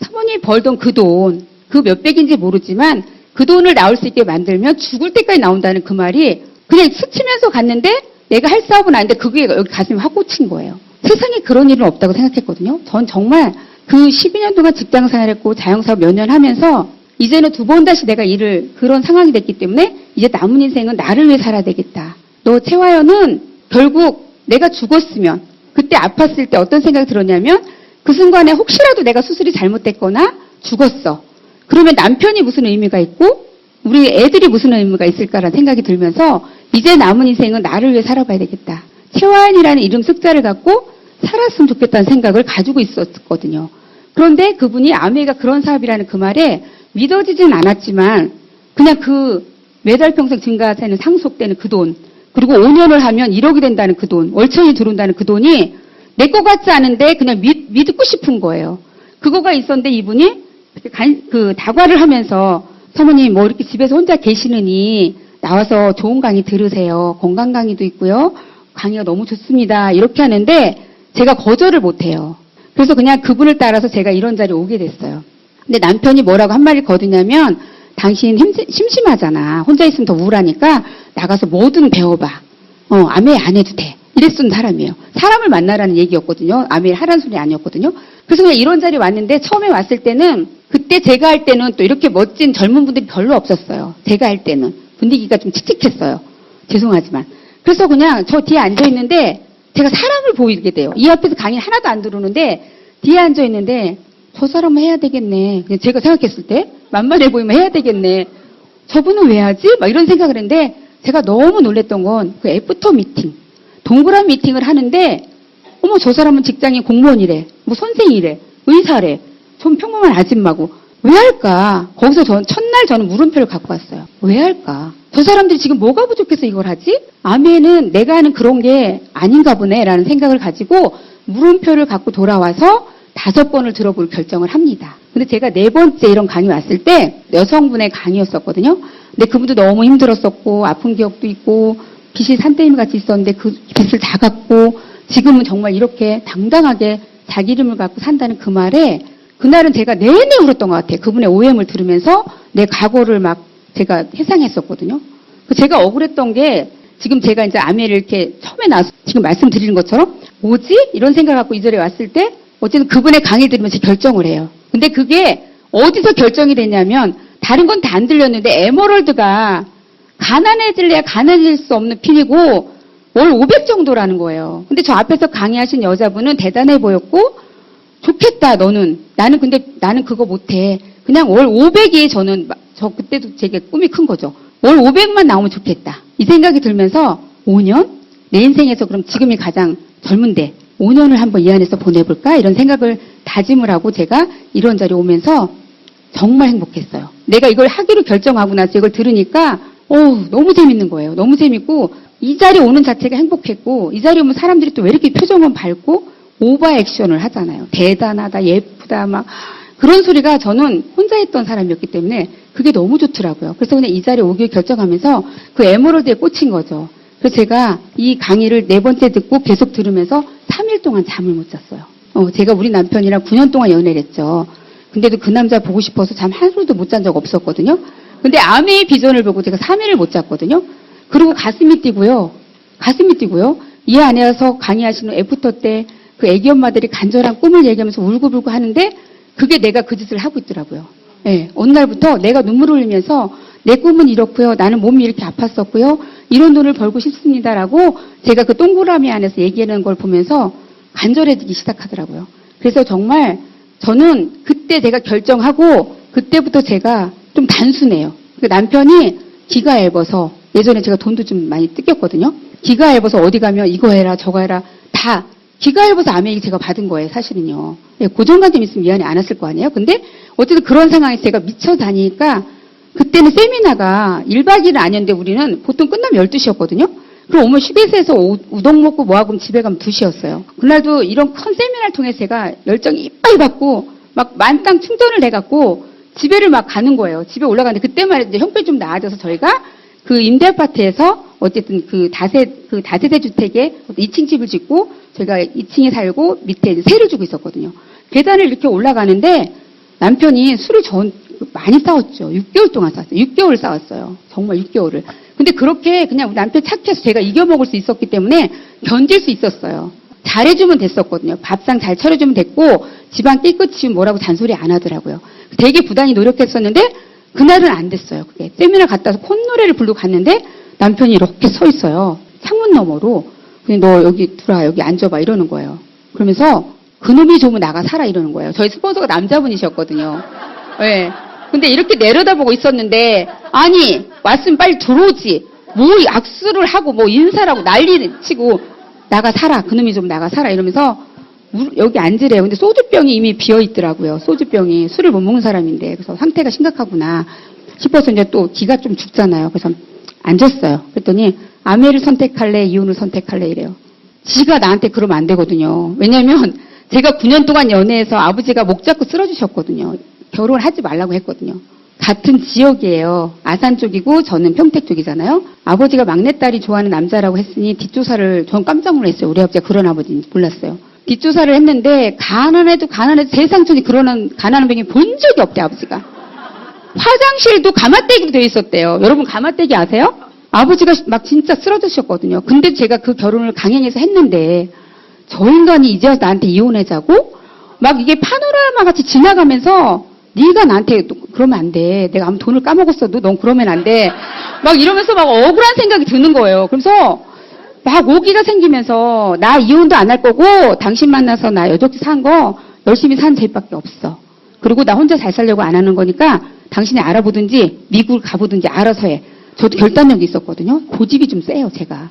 사모님이 벌던 그 돈, 그 몇백인지 모르지만 그 돈을 나올 수 있게 만들면 죽을 때까지 나온다는 그 말이 그냥 스치면서 갔는데 내가 할 사업은 아닌데 그게 여기 가슴에 확 꽂힌 거예요. 세상에 그런 일은 없다고 생각했거든요. 전 정말 그 12년 동안 직장 생활했고 자영사업 몇 년 하면서 이제는 두 번 다시 내가 일을 그런 상황이 됐기 때문에 이제 남은 인생은 나를 위해 살아야 되겠다. 너 최화연은 결국 내가 죽었으면 그때 아팠을 때 어떤 생각이 들었냐면 그 순간에 혹시라도 내가 수술이 잘못됐거나 죽었어. 그러면 남편이 무슨 의미가 있고 우리 애들이 무슨 의미가 있을까라는 생각이 들면서 이제 남은 인생은 나를 위해 살아봐야 되겠다. 최화연이라는 이름 숫자를 갖고 살았으면 좋겠다는 생각을 가지고 있었거든요. 그런데 그분이 아메이가 그런 사업이라는 그 말에 믿어지진 않았지만 그냥 그 매달 평생 증가되는 상속되는 그 돈 그리고 5년을 하면 1억이 된다는 그 돈 월천이 들어온다는 그 돈이 내 거 같지 않은데 그냥 믿고 싶은 거예요. 그거가 있었는데 이분이 그 다과를 하면서 사모님 뭐 이렇게 집에서 혼자 계시느니 나와서 좋은 강의 들으세요. 건강 강의도 있고요. 강의가 너무 좋습니다. 이렇게 하는데 제가 거절을 못해요. 그래서 그냥 그분을 따라서 제가 이런 자리에 오게 됐어요. 근데 남편이 뭐라고 한마디를 거두냐면 당신 심심하잖아. 혼자 있으면 더 우울하니까 나가서 뭐든 배워봐. 아메 안 해도 돼. 이랬던 사람이에요. 사람을 만나라는 얘기였거든요. 아메 하라는 소리 아니었거든요. 그래서 그냥 이런 자리에 왔는데 처음에 왔을 때는 그때 제가 할 때는 또 이렇게 멋진 젊은 분들이 별로 없었어요. 제가 할 때는. 분위기가 좀 칙칙했어요. 죄송하지만. 그래서 그냥 저 뒤에 앉아있는데 제가 사람을 보이게 돼요. 이 앞에서 강의 하나도 안 들어오는데 뒤에 앉아있는데 저 사람은 해야 되겠네. 그냥 제가 생각했을 때 만만해 보이면 해야 되겠네. 저분은 왜 하지? 막 이런 생각을 했는데 제가 너무 놀랬던 건 그 애프터 미팅. 동그란 미팅을 하는데 어머 저 사람은 직장인 공무원이래. 뭐 선생이래. 의사래. 전 평범한 아줌마고. 왜 할까? 거기서 첫날 저는 물음표를 갖고 왔어요. 왜 할까? 저 사람들이 지금 뭐가 부족해서 이걸 하지? 아메는 내가 하는 그런 게 아닌가 보네 라는 생각을 가지고 물음표를 갖고 돌아와서 5번을 들어볼 결정을 합니다. 근데 제가 4번째 이런 강의 왔을 때 여성분의 강의였었거든요. 근데 그분도 너무 힘들었었고 아픈 기억도 있고 빚이 산더미 같이 있었는데 그 빚을 다 갚고 지금은 정말 이렇게 당당하게 자기 이름을 갖고 산다는 그 말에 그날은 제가 내내 울었던 것 같아요. 그분의 OM을 들으면서 내 과거를 막 제가 회상했었거든요. 제가 억울했던 게 지금 제가 이제 아메를 이렇게 처음에 나와서 지금 말씀드리는 것처럼 뭐지? 이런 생각을 갖고 이 자리에 왔을 때 어쨌든 그분의 강의를 들으면서 결정을 해요. 근데 그게 어디서 결정이 됐냐면 다른 건 다 안 들렸는데 에머럴드가 가난해질래야 가난해질 수 없는 필이고 월 500 정도라는 거예요. 근데 저 앞에서 강의하신 여자분은 대단해 보였고 좋겠다 너는. 나는 그거 못해. 그냥 월 500이 저 그때도 제게 꿈이 큰 거죠. 월 500만 나오면 좋겠다. 이 생각이 들면서 5년? 내 인생에서 그럼 지금이 가장 젊은데 5년을 한번 이 안에서 보내볼까? 이런 생각을 다짐을 하고 제가 이런 자리에 오면서 정말 행복했어요. 내가 이걸 하기로 결정하고 나서 이걸 들으니까 너무 재밌는 거예요. 너무 재밌고 이 자리에 오는 자체가 행복했고 이 자리에 오면 사람들이 또 왜 이렇게 표정은 밝고 오버 액션을 하잖아요. 대단하다, 예쁘다, 막 그런 소리가 저는 혼자 했던 사람이었기 때문에 그게 너무 좋더라고요. 그래서 그냥 이 자리에 오기로 결정하면서 그 에메랄드에 꽂힌 거죠. 그래서 제가 이 강의를 4번째 듣고 계속 들으면서 3일 동안 잠을 못 잤어요. 제가 우리 남편이랑 9년 동안 연애를 했죠. 근데도 그 남자 보고 싶어서 잠 하루도 못 잔 적 없었거든요. 근데 아메의 비전을 보고 제가 3일을 못 잤거든요. 그리고 가슴이 뛰고요. 이 안에서 강의하시는 애프터 때 그 애기 엄마들이 간절한 꿈을 얘기하면서 울고불고 하는데 그게 내가 그 짓을 하고 있더라고요. 네, 어느 날부터 내가 눈물을 흘리면서 내 꿈은 이렇고요. 나는 몸이 이렇게 아팠었고요. 이런 돈을 벌고 싶습니다라고 제가 그 동그라미 안에서 얘기하는 걸 보면서 간절해지기 시작하더라고요. 그래서 정말 저는 그때 제가 결정하고 그때부터 제가 좀 단순해요. 남편이 기가 얇아서 예전에 제가 돈도 좀 많이 뜯겼거든요. 기가 얇아서 어디 가면 이거 해라 저거 해라 다 기가 얇아서 아메이 제가 받은 거예요. 사실은요. 고정관념 있으면 미안해 안 했을 거 아니에요. 근데 어쨌든 그런 상황에서 제가 미쳐 다니니까 그때는 세미나가 1박 2일은 아니었는데 우리는 보통 끝나면 12시였거든요. 그럼 오면 휴게소에서 우동 먹고 뭐하고 집에 가면 2시였어요. 그날도 이런 큰 세미나를 통해서 제가 열정이 이빨 받고 막 만땅 충전을 해갖고 집에를 막 가는 거예요. 집에 올라가는데 그때만 이제 형편이 좀 나아져서 저희가 그 임대 아파트에서 어쨌든 그 다세대 주택에 2층 집을 짓고 저희가 2층에 살고 밑에 이제 세를 주고 있었거든요. 계단을 이렇게 올라가는데 남편이 술을 많이 싸웠죠. 6개월 동안 싸웠어요. 6개월 싸웠어요. 정말 6개월을. 근데 그렇게 그냥 우리 남편 착해서 제가 이겨먹을 수 있었기 때문에 견딜 수 있었어요. 잘해주면 됐었거든요. 밥상 잘 차려주면 됐고 집안 깨끗이 뭐라고 잔소리 안 하더라고요. 되게 부단히 노력했었는데 그날은 안 됐어요. 그게 세미나 갔다 와서 콧노래를 부르고 갔는데 남편이 이렇게 서 있어요. 창문 너머로. 그냥 너 여기 들어와 여기 앉아봐 이러는 거예요. 그러면서 그놈이 좋으면 나가 살아 이러는 거예요. 저희 스폰서가 남자분이셨거든요. 네. 근데 이렇게 내려다보고 있었는데 아니 왔으면 빨리 들어오지. 뭐 악수를 하고 뭐 인사를 하고 난리 치고 나가 살아. 그놈이 좀 나가 살아 이러면서 여기 앉으래요. 근데 소주병이 이미 비어 있더라고요. 소주병이 술을 못 먹는 사람인데 그래서 상태가 심각하구나 싶어서 이제 또 기가 좀 죽잖아요. 그래서 앉았어요. 그랬더니 아내를 선택할래 이혼을 선택할래 이래요. 지가 나한테 그러면 안 되거든요. 왜냐면 제가 9년 동안 연애해서 아버지가 목 잡고 쓸어주셨거든요. 결혼하지 말라고 했거든요. 같은 지역이에요. 아산 쪽이고 저는 평택 쪽이잖아요. 아버지가 막내딸이 좋아하는 남자라고 했으니 뒷조사를 전 깜짝 놀랐어요. 우리 아버지가 그런 아버지인지 몰랐어요. 뒷조사를 했는데 가난해도 세상천지 그러는 가난한 병이 본 적이 없대 아버지가. 화장실도 가마떼기로 되어 있었대요. 여러분 가마떼기 아세요? 아버지가 막 진짜 쓰러지셨거든요. 근데 제가 그 결혼을 강행해서 했는데 저 인간이 이제 와서 나한테 이혼하자고 막 이게 파노라마 같이 지나가면서 네가 나한테 그러면 안 돼. 내가 아무 돈을 까먹었어도 넌 그러면 안 돼. 막 이러면서 막 억울한 생각이 드는 거예요. 그래서 막 오기가 생기면서 나 이혼도 안 할 거고 당신 만나서 나 여적지 산 거 열심히 산 죄밖에 없어. 그리고 나 혼자 잘 살려고 안 하는 거니까 당신이 알아보든지 미국을 가보든지 알아서 해. 저도 결단력이 있었거든요. 고집이 좀 세요 제가.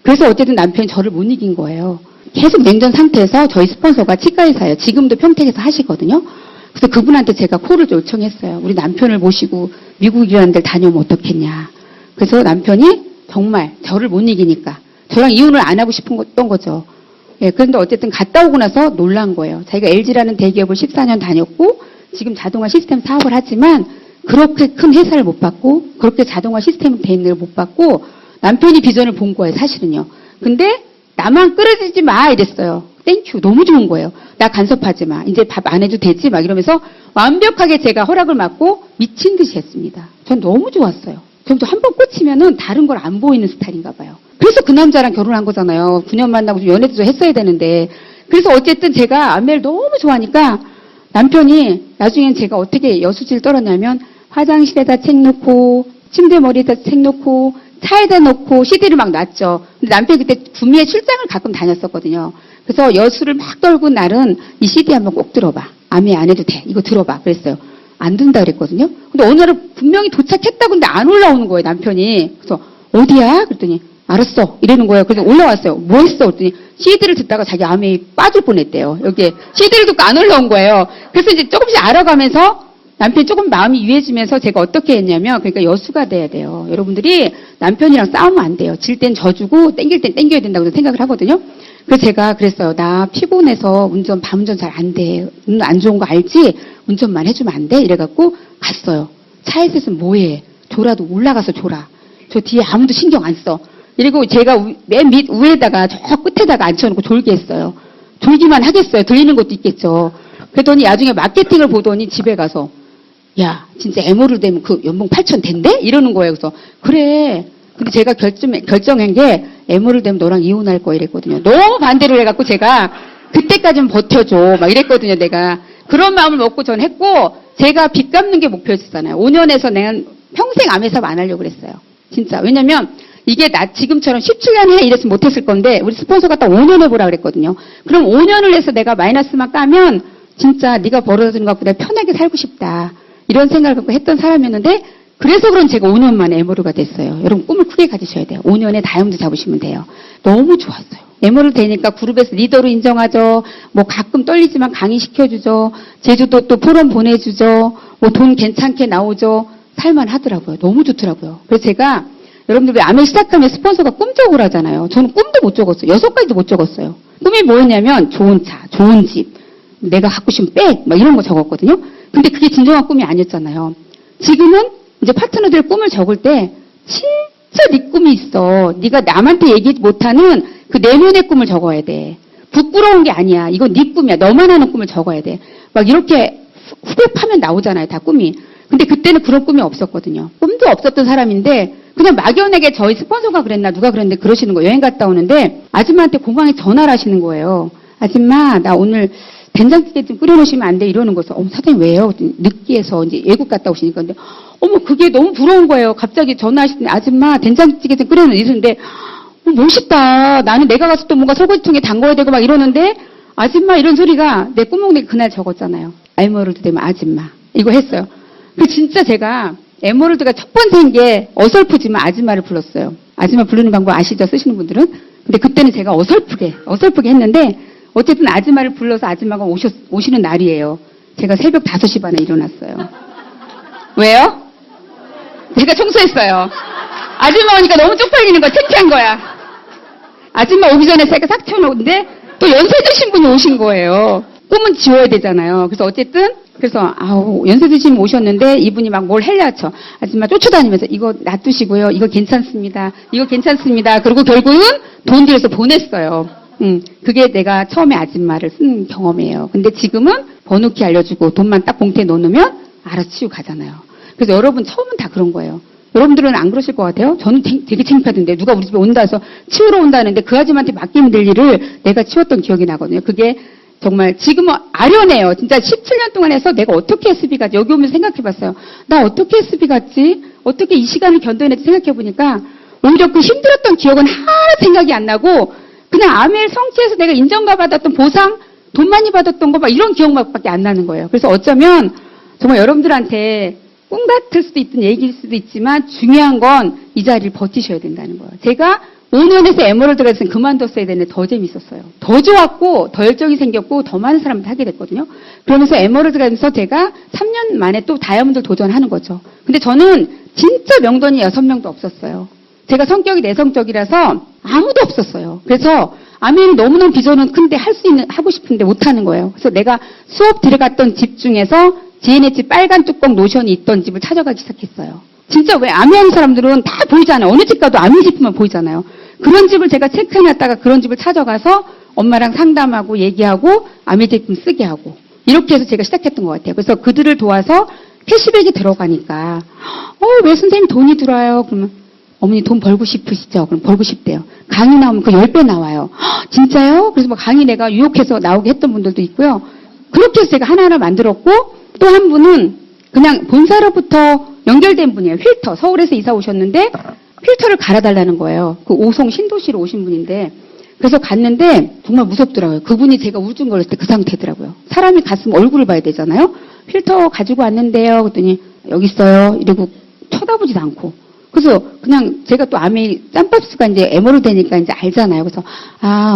그래서 어쨌든 남편이 저를 못 이긴 거예요. 계속 냉전 상태에서 저희 스폰서가 치과의사예요. 지금도 평택에서 하시거든요. 그래서 그분한테 제가 콜을 요청했어요. 우리 남편을 모시고 미국이라는 데를 다녀오면 어떻겠냐. 그래서 남편이 정말 저를 못 이기니까 저랑 이혼을 안 하고 싶었던 거죠. 예, 그런데 어쨌든 갔다 오고 나서 놀란 거예요. 자기가 LG라는 대기업을 14년 다녔고 지금 자동화 시스템 사업을 하지만 그렇게 큰 회사를 못 받고 그렇게 자동화 시스템 돼 있는 걸 못 받고 남편이 비전을 본 거예요. 사실은요. 근데 나만 끌어들이지 마 이랬어요. 땡큐 너무 좋은 거예요. 나 간섭하지 마. 이제 밥 안 해도 되지 막 이러면서 완벽하게 제가 허락을 받고 미친 듯이 했습니다. 전 너무 좋았어요. 전 한 번 꽂히면은 다른 걸 안 보이는 스타일인가 봐요. 그래서 그 남자랑 결혼한 거잖아요. 9년 만나고 연애도 좀 했어야 되는데. 그래서 어쨌든 제가 안매를 너무 좋아하니까 남편이 나중엔 제가 어떻게 여수지를 떨었냐면 화장실에다 책 놓고 침대 머리에다 책 놓고 차에다 놓고 CD를 막 놨죠. 근데 남편이 그때 구미에 출장을 가끔 다녔었거든요. 그래서 여수를 막 떨고 날은 이 CD 한번 꼭 들어봐. 아미 안 해도 돼. 이거 들어봐. 그랬어요. 안 든다 그랬거든요. 근데 어느 날은 분명히 도착했다고 근데 안 올라오는 거예요. 남편이. 그래서 어디야? 그랬더니 알았어. 이러는 거예요. 그래서 올라왔어요. 뭐 했어? 그랬더니 CD를 듣다가 자기 암이 빠질 뻔했대요. 여기에 CD를 듣고 안 올라온 거예요. 그래서 이제 조금씩 알아가면서 남편이 조금 마음이 유해지면서 제가 어떻게 했냐면 그러니까 여수가 돼야 돼요. 여러분들이 남편이랑 싸우면 안 돼요. 질 땐 져주고 땡길 땐 땡겨야 된다고 생각을 하거든요. 그래서 제가 그랬어요. 나 피곤해서 밤운전 잘 안 돼. 눈 안 좋은 거 알지? 운전만 해주면 안 돼? 이래갖고 갔어요. 차에서 있으면 뭐해? 졸아도 올라가서 졸아. 저 뒤에 아무도 신경 안 써. 그리고 제가 맨 밑 위에다가 저 끝에다가 앉혀놓고 졸게 했어요. 졸기만 하겠어요. 들리는 것도 있겠죠. 그랬더니 나중에 마케팅을 보더니 집에 가서 야 진짜 에모를 되면 그 연봉 8천 된대? 이러는 거예요. 그래서 그래. 근데 제가 결정한 게 에모를 되면 너랑 이혼할 거야 이랬거든요. 너무 반대를 해갖고 제가 그때까지는 버텨줘 막 이랬거든요. 내가 그런 마음을 먹고 전 했고 제가 빚 갚는 게 목표였잖아요. 5년에서 내가 평생 암회사업 안 하려고 그랬어요. 진짜. 왜냐면 이게 나 지금처럼 17년 해 이랬으면 못했을 건데 우리 스폰서가 딱 5년 해보라 그랬거든요. 그럼 5년을 해서 내가 마이너스만 까면 진짜 네가 벌어들인 것 갖고 내가 편하게 살고 싶다. 이런 생각을 갖고 했던 사람이었는데 그래서 그런 제가 5년 만에 에모르가 됐어요. 여러분 꿈을 크게 가지셔야 돼요. 5년에 다이아몬드 잡으시면 돼요. 너무 좋았어요. 에모르 되니까 그룹에서 리더로 인정하죠. 뭐 가끔 떨리지만 강의시켜주죠. 제주도 또 포럼 보내주죠. 뭐 돈 괜찮게 나오죠. 살만하더라고요. 너무 좋더라고요. 그래서 제가 여러분들 왜 암을 시작하면 스폰서가 꿈 적으라 하잖아요. 저는 꿈도 못 적었어요. 6가지도 못 적었어요. 꿈이 뭐였냐면 좋은 차, 좋은 집, 내가 갖고 싶은 백, 막 이런 거 적었거든요. 근데 그게 진정한 꿈이 아니었잖아요. 지금은 이제 파트너들 꿈을 적을 때 진짜 네 꿈이 있어. 네가 남한테 얘기 못하는 그 내면의 꿈을 적어야 돼. 부끄러운 게 아니야. 이건 네 꿈이야. 너만 아는 꿈을 적어야 돼. 막 이렇게 후배 파면 나오잖아요. 다 꿈이. 근데 그때는 그런 꿈이 없었거든요. 꿈도 없었던 사람인데 그냥 막연하게 저희 스폰서가 그랬나 누가 그랬는데 그러시는 거예요. 여행 갔다 오는데 아줌마한테 공항에 전화를 하시는 거예요. 아줌마 나 오늘 된장찌개 좀 끓여놓으시면 안 돼 이러는 거죠. 사장님 왜요? 느끼해서 이제 외국 갔다 오시니까 근데 그게 너무 부러운 거예요. 갑자기 전화하시는데 아줌마 된장찌개 좀 끓여놓으시면 이러는데 멋있다. 나는 내가 가서 또 뭔가 설거지통에 담궈야 되고 막 이러는데 아줌마 이런 소리가 내 꿈몽에 그날 적었잖아요. 에메랄드 되면 아줌마 이거 했어요. 그 진짜 제가 에메랄드가 첫 번째인 게 어설프지만 아줌마를 불렀어요. 아줌마 부르는 방법 아시죠? 쓰시는 분들은? 근데 그때는 제가 어설프게 했는데 어쨌든 아줌마를 불러서 아줌마가 오시는 날이에요. 제가 새벽 5시 반에 일어났어요. 왜요? 제가 청소했어요. 아줌마 오니까 너무 쪽팔리는 거야. 창피한 거야. 아줌마 오기 전에 제가 싹 쳐놓는데 또 연세 드신 분이 오신 거예요. 꿈은 지워야 되잖아요. 그래서 어쨌든 연세 드신 분 오셨는데 이분이 막 뭘 헬려쳐. 아줌마 쫓아다니면서 이거 놔두시고요. 이거 괜찮습니다. 이거 괜찮습니다. 그리고 결국은 돈 들여서 보냈어요. 그게 내가 처음에 아줌마를 쓴 경험이에요. 근데 지금은 번호키 알려주고 돈만 딱 봉투에 넣어놓으면 알아치우고 가잖아요. 그래서 여러분 처음은 다 그런 거예요. 여러분들은 안 그러실 것 같아요? 저는 되게 창피하던데 누가 우리 집에 온다 해서 치우러 온다는데 그 아줌마한테 맡기면 될 일을 내가 치웠던 기억이 나거든요. 그게 정말 지금은 아련해요. 진짜 17년 동안 해서 내가 어떻게 SB 갔지? 여기 오면서 생각해봤어요. 나 어떻게 SB 갔지? 어떻게 이 시간을 견뎌냈지? 생각해보니까 오히려 그 힘들었던 기억은 하나도 생각이 안 나고 그냥 아멜 성취해서 내가 인정과 받았던 보상, 돈 많이 받았던 거 막 이런 기억밖에 안 나는 거예요. 그래서 어쩌면 정말 여러분들한테 꿈 같을 수도 있든 얘기일 수도 있지만 중요한 건 이 자리를 버티셔야 된다는 거예요. 제가 5년에서 에메랄드가 있으면 그만뒀어야 되는데 더 재밌었어요. 더 좋았고 더 열정이 생겼고 더 많은 사람한테 하게 됐거든요. 그러면서 에메랄드가 있으면서 제가 3년 만에 또 다이아몬드 도전하는 거죠. 근데 저는 진짜 명돈이 6명도 없었어요. 제가 성격이 내성적이라서 아무도 없었어요. 그래서 아멘이 너무너무 비전은 큰데 하고 싶은데 못하는 거예요. 그래서 내가 수업 들어갔던 집 중에서 GNH 빨간 뚜껑 노션이 있던 집을 찾아가기 시작했어요. 진짜 왜 아미하는 사람들은 다 보이잖아요. 어느 집 가도 아미 제품만 보이잖아요. 그런 집을 제가 체크해놨다가 그런 집을 찾아가서 엄마랑 상담하고 얘기하고 아미 제품 쓰게 하고 이렇게 해서 제가 시작했던 것 같아요. 그래서 그들을 도와서 캐시백이 들어가니까 왜 선생님 돈이 들어와요? 그러면 어머니 돈 벌고 싶으시죠? 그럼 벌고 싶대요. 강의 나오면 그 10배 나와요. 진짜요? 그래서 뭐 강의 내가 유혹해서 나오게 했던 분들도 있고요. 그렇게 해서 제가 하나하나 만들었고 또 한 분은 그냥 본사로부터 연결된 분이에요. 휠터. 서울에서 이사 오셨는데 휠터를 갈아달라는 거예요. 그 오송 신도시로 오신 분인데 그래서 갔는데 정말 무섭더라고요. 그분이 제가 우울증 걸렸을 때 그 상태더라고요. 사람이 갔으면 얼굴을 봐야 되잖아요. 필터 가지고 왔는데요. 그랬더니 여기 있어요. 이러고 쳐다보지도 않고. 그래서 그냥 제가 또 아메 짬밥수가 이제 에머로 되니까 이제 알잖아요. 그래서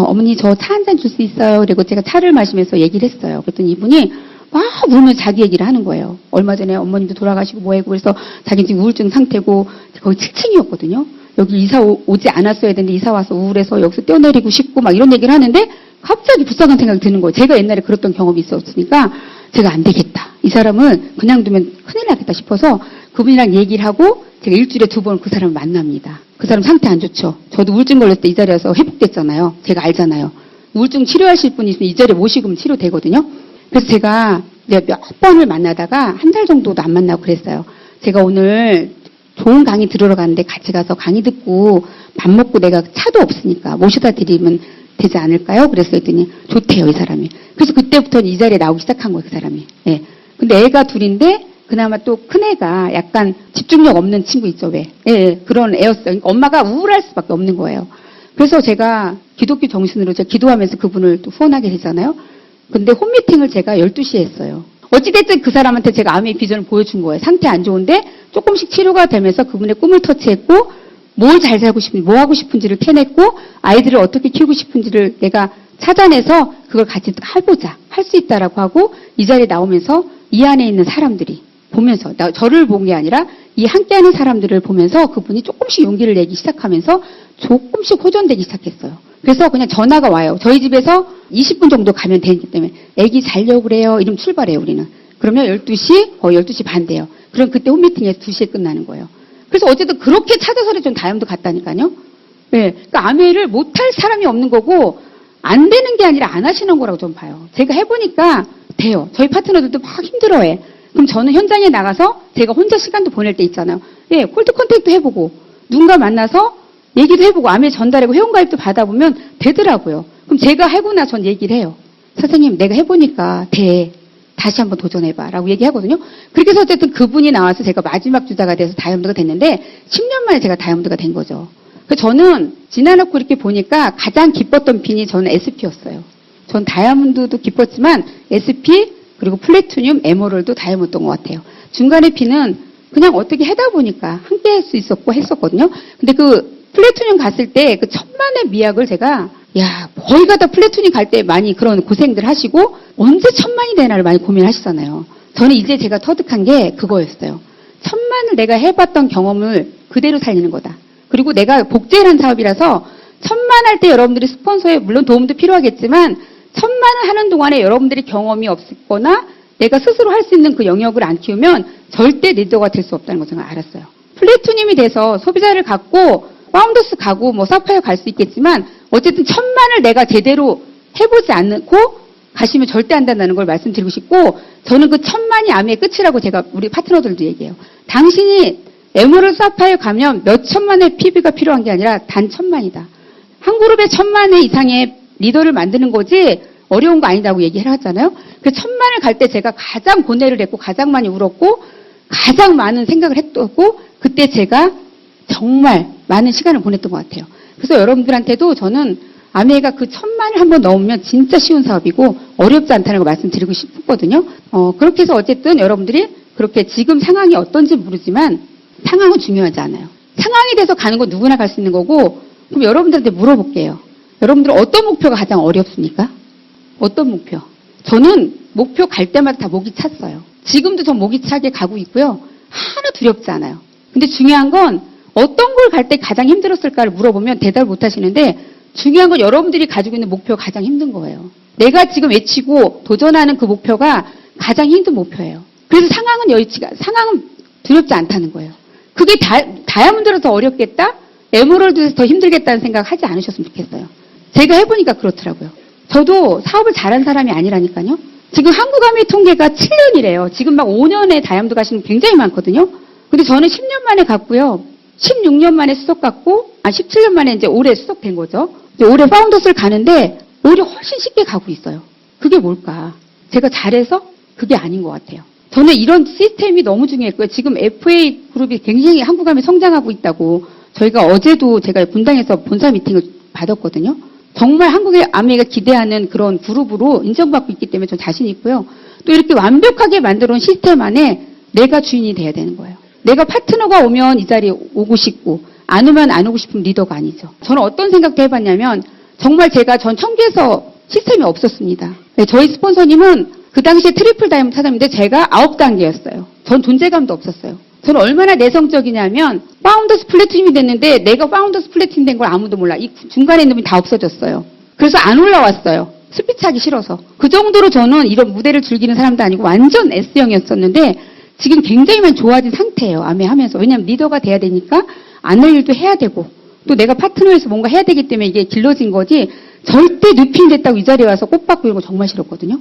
어머니 저 차 한 잔 줄 수 있어요. 그리고 제가 차를 마시면서 얘기를 했어요. 그랬더니 이분이 막 울면서 자기 얘기를 하는 거예요. 얼마 전에 어머님도 돌아가시고 뭐하고 그래서 자기 지금 우울증 상태고 거기 7층이었거든요. 여기 이사 오지 않았어야 되는데 이사 와서 우울해서 여기서 뛰어내리고 싶고 막 이런 얘기를 하는데 갑자기 불쌍한 생각이 드는 거예요. 제가 옛날에 그랬던 경험이 있었으니까 제가 안 되겠다. 이 사람은 그냥 두면 큰일 나겠다 싶어서 그분이랑 얘기를 하고 제가 일주일에 2번 그 사람을 만납니다. 그 사람 상태 안 좋죠. 저도 우울증 걸렸을 때 이 자리에 와서 회복됐잖아요. 제가 알잖아요. 우울증 치료하실 분이 있으면 이 자리에 모시고 치료되거든요. 그래서 제가 몇 번을 만나다가 한 달 정도도 안 만나고 그랬어요. 제가 오늘 좋은 강의 들으러 갔는데 같이 가서 강의 듣고 밥 먹고 내가 차도 없으니까 모셔다 드리면 되지 않을까요? 그랬더니 좋대요, 이 사람이. 그래서 그때부터는 이 자리에 나오기 시작한 거예요, 그 사람이. 예. 근데 애가 둘인데 그나마 또 큰 애가 약간 집중력 없는 친구 있죠, 왜? 예, 그런 애였어요. 그러니까 엄마가 우울할 수밖에 없는 거예요. 그래서 제가 기독교 정신으로 제가 기도하면서 그분을 또 후원하게 되잖아요. 근데 홈미팅을 제가 12시에 했어요. 어찌됐든 그 사람한테 제가 암의 비전을 보여준 거예요. 상태 안 좋은데 조금씩 치료가 되면서 그분의 꿈을 터치했고 뭘 잘 살고 싶은지, 뭐 하고 싶은지를 캐냈고 아이들을 어떻게 키우고 싶은지를 내가 찾아내서 그걸 같이 해보자. 할 수 있다라고 하고 이 자리에 나오면서 이 안에 있는 사람들이 보면서, 저를 본 게 아니라 이 함께하는 사람들을 보면서 그분이 조금씩 용기를 내기 시작하면서 조금씩 호전되기 시작했어요. 그래서 그냥 전화가 와요. 저희 집에서 20분 정도 가면 되기 때문에 애기 자려고 그래요. 이러면 출발해요, 우리는. 그러면 12시, 12시 반 돼요. 그럼 그때 홈미팅에서 2시에 끝나는 거예요. 그래서 어쨌든 그렇게 찾아서는 좀 다이아몬드 갔다니까요. 네. 그러니까 아메를 못할 사람이 없는 거고 안 되는 게 아니라 안 하시는 거라고 좀 봐요. 제가 해보니까 돼요. 저희 파트너들도 막 힘들어해. 그럼 저는 현장에 나가서 제가 혼자 시간도 보낼 때 있잖아요. 예, 콜드 컨택도 해보고 누군가 만나서 얘기도 해보고 아메 전달하고 회원가입도 받아보면 되더라고요. 그럼 제가 해보나 전 얘기를 해요. 선생님 내가 해보니까 돼. 다시 한번 도전해봐 라고 얘기하거든요. 그렇게 해서 어쨌든 그분이 나와서 제가 마지막 주자가 돼서 다이아몬드가 됐는데 10년 만에 제가 다이아몬드가 된 거죠. 그래서 저는 지나놓고 이렇게 보니까 가장 기뻤던 핀이 저는 SP였어요. 전 다이아몬드도 기뻤지만 SP 그리고 플래티늄, 에메랄드, 다이아몬드였던 것 같아요. 중간에 핀은 그냥 어떻게 하다 보니까 함께 할 수 있었고 했었거든요. 근데 그 플래티늄 갔을 때 그 천만의 미학을 제가 거의 가다 플래티늄 갈 때 많이 그런 고생들 하시고 언제 천만이 되나를 많이 고민하시잖아요. 저는 이제 제가 터득한 게 그거였어요. 천만을 내가 해봤던 경험을 그대로 살리는 거다. 그리고 내가 복제란 사업이라서 천만 할 때 여러분들이 스폰서에 물론 도움도 필요하겠지만 천만을 하는 동안에 여러분들이 경험이 없거나 내가 스스로 할 수 있는 그 영역을 안 키우면 절대 리더가 될 수 없다는 걸 제가 알았어요. 플래티늄이 돼서 소비자를 갖고 파운더스 가고 뭐 사파이어 갈 수 있겠지만 어쨌든 천만을 내가 제대로 해보지 않고 가시면 절대 안 된다는 걸 말씀드리고 싶고 저는 그 천만이 아메의 끝이라고 제가 우리 파트너들도 얘기해요. 당신이 에메랄드 사파이어 가면 몇 천만의 PB가 필요한 게 아니라 단 천만이다. 한 그룹에 천만의 이상의 리더를 만드는 거지 어려운 거 아니다고 얘기를 하잖아요. 그 천만을 갈 때 제가 가장 고뇌를 했고 가장 많이 울었고 가장 많은 생각을 했고 그때 제가 정말 많은 시간을 보냈던 것 같아요. 그래서 여러분들한테도 저는 아메가 그 천만을 한번 넣으면 진짜 쉬운 사업이고 어렵지 않다는 걸 말씀드리고 싶거든요. 그렇게 해서 어쨌든 여러분들이 그렇게 지금 상황이 어떤지 모르지만 상황은 중요하지 않아요. 상황이 돼서 가는 건 누구나 갈 수 있는 거고 그럼 여러분들한테 물어볼게요. 여러분들은 어떤 목표가 가장 어렵습니까? 어떤 목표? 저는 목표 갈 때마다 다 목이 찼어요. 지금도 전 목이 차게 가고 있고요. 하나 두렵지 않아요. 근데 중요한 건 어떤 걸 갈 때 가장 힘들었을까를 물어보면 대답을 못 하시는데 중요한 건 여러분들이 가지고 있는 목표가 가장 힘든 거예요. 내가 지금 외치고 도전하는 그 목표가 가장 힘든 목표예요. 그래서 상황은 두렵지 않다는 거예요. 그게 다이아몬드로 더 어렵겠다? 에메랄드에서 더 힘들겠다는 생각 하지 않으셨으면 좋겠어요. 제가 해보니까 그렇더라고요. 저도 사업을 잘한 사람이 아니라니까요. 지금 한국아메 통계가 7년이래요. 지금 막 5년에 다이아몬드 가시는 분 굉장히 많거든요. 근데 저는 10년 만에 갔고요. 16년 만에 수석 갔고, 17년 만에 이제 올해 수석된 거죠. 이제 올해 파운더스를 가는데, 오히려 훨씬 쉽게 가고 있어요. 그게 뭘까? 제가 잘해서? 그게 아닌 것 같아요. 저는 이런 시스템이 너무 중요했고요. 지금 FA 그룹이 굉장히 한국아메 성장하고 있다고, 저희가 어제도 제가 분당에서 본사 미팅을 받았거든요. 정말 한국의 아메가 기대하는 그런 그룹으로 인정받고 있기 때문에 전 자신 있고요. 또 이렇게 완벽하게 만들어온 시스템 안에 내가 주인이 돼야 되는 거예요. 내가 파트너가 오면 이 자리에 오고 싶고 안 오면 안 오고 싶은 리더가 아니죠. 저는 어떤 생각도 해봤냐면 정말 전 청주에서 시스템이 없었습니다. 네, 저희 스폰서님은 그 당시에 트리플 다이아몬드 찾았는데 제가 9단계였어요. 전 존재감도 없었어요. 저는 얼마나 내성적이냐면 파운더스 플래티늄이 됐는데 내가 파운더스 플래티늄 된 걸 아무도 몰라. 이 중간에 있는 분이 다 없어졌어요. 그래서 안 올라왔어요. 스피치하기 싫어서. 그 정도로 저는 이런 무대를 즐기는 사람도 아니고 완전 S형이었었는데 지금 굉장히 많이 좋아진 상태예요. 아메 하면서. 왜냐하면 리더가 돼야 되니까 안 할 일도 해야 되고 또 내가 파트너에서 뭔가 해야 되기 때문에 이게 길러진 거지 절대 뉴핀 됐다고 이 자리에 와서 꽃받고 이런 거 정말 싫었거든요.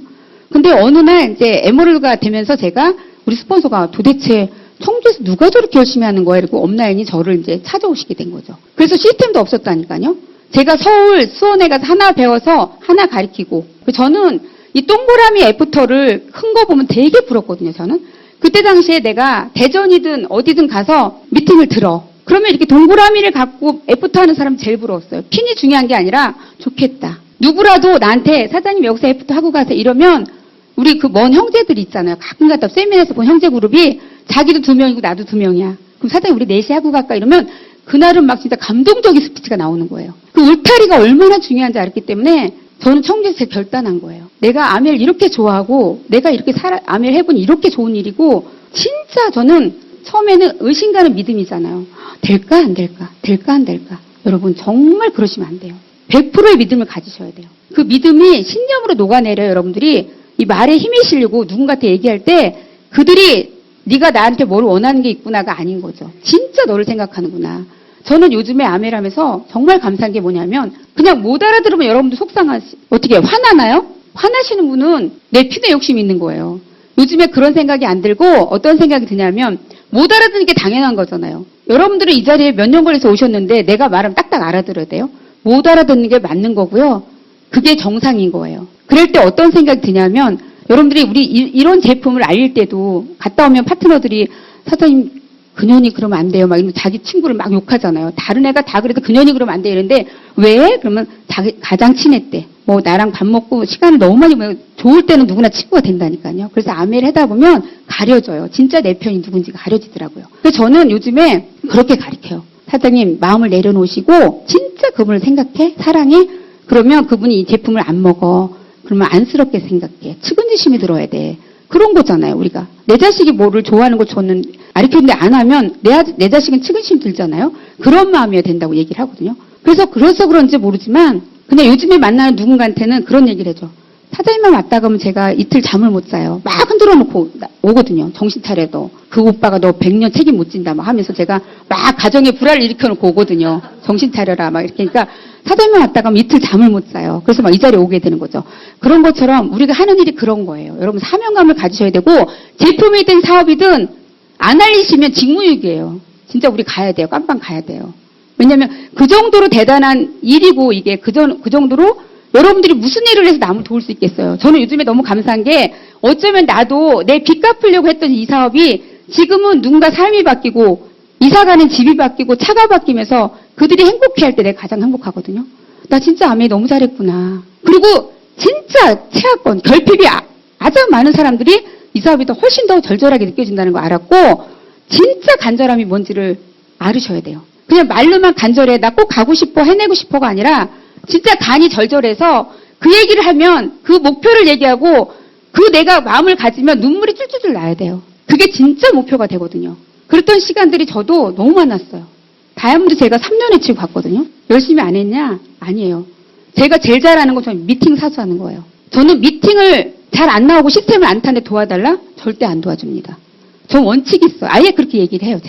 근데 어느 날 이제 에메랄드가 되면서 제가 우리 스폰서가 도대체 청주에서 누가 저렇게 열심히 하는 거야? 이러고 업라인이 저를 이제 찾아오시게 된 거죠. 그래서 시스템도 없었다니까요. 제가 서울, 수원에 가서 하나 배워서 하나 가르치고 저는 이 동그라미 애프터를 큰 거 보면 되게 부럽거든요. 저는. 그때 당시에 내가 대전이든 어디든 가서 미팅을 들어. 그러면 이렇게 동그라미를 갖고 애프터 하는 사람 제일 부러웠어요. 핀이 중요한 게 아니라 좋겠다. 누구라도 나한테 사장님 여기서 애프터 하고 가세요. 이러면 우리 그 먼 형제들이 있잖아요. 가끔 갔다 세미나에서 본 형제 그룹이 자기도 2명이고 나도 2명이야. 그럼 사장님 우리 넷이 하고 갈까? 이러면 그날은 막 진짜 감동적인 스피치가 나오는 거예요. 그 울타리가 얼마나 중요한지 알기 때문에 저는 청주에서 결단한 거예요. 내가 아메를 이렇게 좋아하고 내가 이렇게 아메를 해보니 이렇게 좋은 일이고 진짜 저는 처음에는 의심가는 믿음이잖아요. 될까 안 될까? 될까 안 될까? 여러분 정말 그러시면 안 돼요. 100%의 믿음을 가지셔야 돼요. 그 믿음이 신념으로 녹아내려요. 여러분들이 이 말에 힘이 실리고 누군가한테 얘기할 때 그들이 네가 나한테 뭘 원하는 게 있구나가 아닌 거죠. 진짜 너를 생각하는구나. 저는 요즘에 아메를 하면서 정말 감사한 게 뭐냐면 그냥 못 알아들으면 여러분들 어떻게 화나나요? 화나시는 분은 내 피내 욕심이 있는 거예요. 요즘에 그런 생각이 안 들고 어떤 생각이 드냐면 못 알아듣는 게 당연한 거잖아요. 여러분들은 이 자리에 몇 년 걸려서 오셨는데 내가 말하면 딱딱 알아들어야 돼요. 못 알아듣는 게 맞는 거고요. 그게 정상인 거예요. 그럴 때 어떤 생각이 드냐면 여러분들이 우리 이런 제품을 알릴 때도 갔다 오면 파트너들이 사장님 그년이 그러면 안 돼요. 막 이러면 자기 친구를 막 욕하잖아요. 다른 애가 다 그래도 그년이 그러면 안 돼. 이런데 왜? 그러면 자기 가장 친했대. 뭐 나랑 밥 먹고 시간을 너무 많이 보내고 좋을 때는 누구나 친구가 된다니까요. 그래서 아메를 하다 보면 가려져요. 진짜 내 편이 누군지가 가려지더라고요. 그래서 저는 요즘에 그렇게 가르쳐요. 사장님 마음을 내려놓으시고 진짜 그분을 생각해. 사랑해. 그러면 그분이 이 제품을 안 먹어. 그러면 안쓰럽게 생각해. 측은지심이 들어야 돼. 그런 거잖아요, 우리가. 내 자식이 뭐를 좋아하는 걸 저는 가르쳤는데 안 하면 내 자식은 측은심 들잖아요. 그런 마음이어야 된다고 얘기를 하거든요. 그래서 그런지 모르지만 그냥 요즘에 만나는 누군가한테는 그런 얘기를 해줘. 사장님만 왔다 가면 제가 이틀 잠을 못 자요. 막 흔들어 놓고 오거든요. 정신 차려도. 그 오빠가 너 100년 책임 못 진다 막 하면서 제가 막 가정에 불화를 일으켜 놓고 오거든요. 정신 차려라 막 이렇게. 그러니까 사장님만 왔다 가면 이틀 잠을 못 자요. 그래서 막 이 자리에 오게 되는 거죠. 그런 것처럼 우리가 하는 일이 그런 거예요. 여러분 사명감을 가지셔야 되고 제품이든 사업이든 안 알리시면 직무유기예요. 진짜 우리 가야 돼요. 깜빵 가야 돼요. 왜냐하면 그 정도로 대단한 일이고 이게 그 정도로 여러분들이 무슨 일을 해서 남을 도울 수 있겠어요. 저는 요즘에 너무 감사한 게 어쩌면 나도 내 빚 갚으려고 했던 이 사업이 지금은 누군가 삶이 바뀌고 이사 가는 집이 바뀌고 차가 바뀌면서 그들이 행복해할 때 내가 가장 행복하거든요. 나 진짜 아메 너무 잘했구나. 그리고 진짜 최하권, 결핍이 아주 많은 사람들이 이 사업이 더 훨씬 더 절절하게 느껴진다는 거 알았고 진짜 간절함이 뭔지를 알으셔야 돼요. 그냥 말로만 간절해. 나 꼭 가고 싶어. 해내고 싶어가 아니라 진짜 간이 절절해서 그 얘기를 하면 그 목표를 얘기하고 그 내가 마음을 가지면 눈물이 쫄쫄 나야 돼요. 그게 진짜 목표가 되거든요. 그랬던 시간들이 저도 너무 많았어요. 다이아몬드 제가 3년에 치고 갔거든요. 열심히 안 했냐? 아니에요. 제가 제일 잘하는 건 저는 미팅 사수하는 거예요. 저는 미팅을 잘 안 나오고 시스템을 안 타는데 도와달라? 절대 안 도와줍니다. 저 원칙이 있어요. 아예 그렇게 얘기를 해요,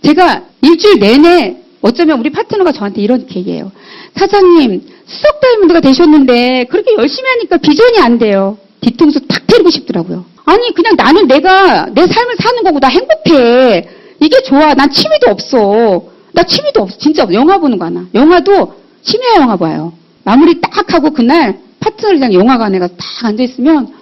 제가 일주일 내내 어쩌면 우리 파트너가 저한테 이렇게 얘기해요. 사장님, 수석 다이아몬드가 되셨는데 그렇게 열심히 하니까 비전이 안 돼요. 뒤통수 탁 때리고 싶더라고요. 아니 그냥 나는 내가 내 삶을 사는 거고 나 행복해. 이게 좋아. 난 취미도 없어. 나 취미도 없어. 진짜 영화 보는 거 하나. 영화도 심야 영화 봐요. 마무리 딱 하고 그날 파트너랑 영화관에 가서 딱 앉아있으면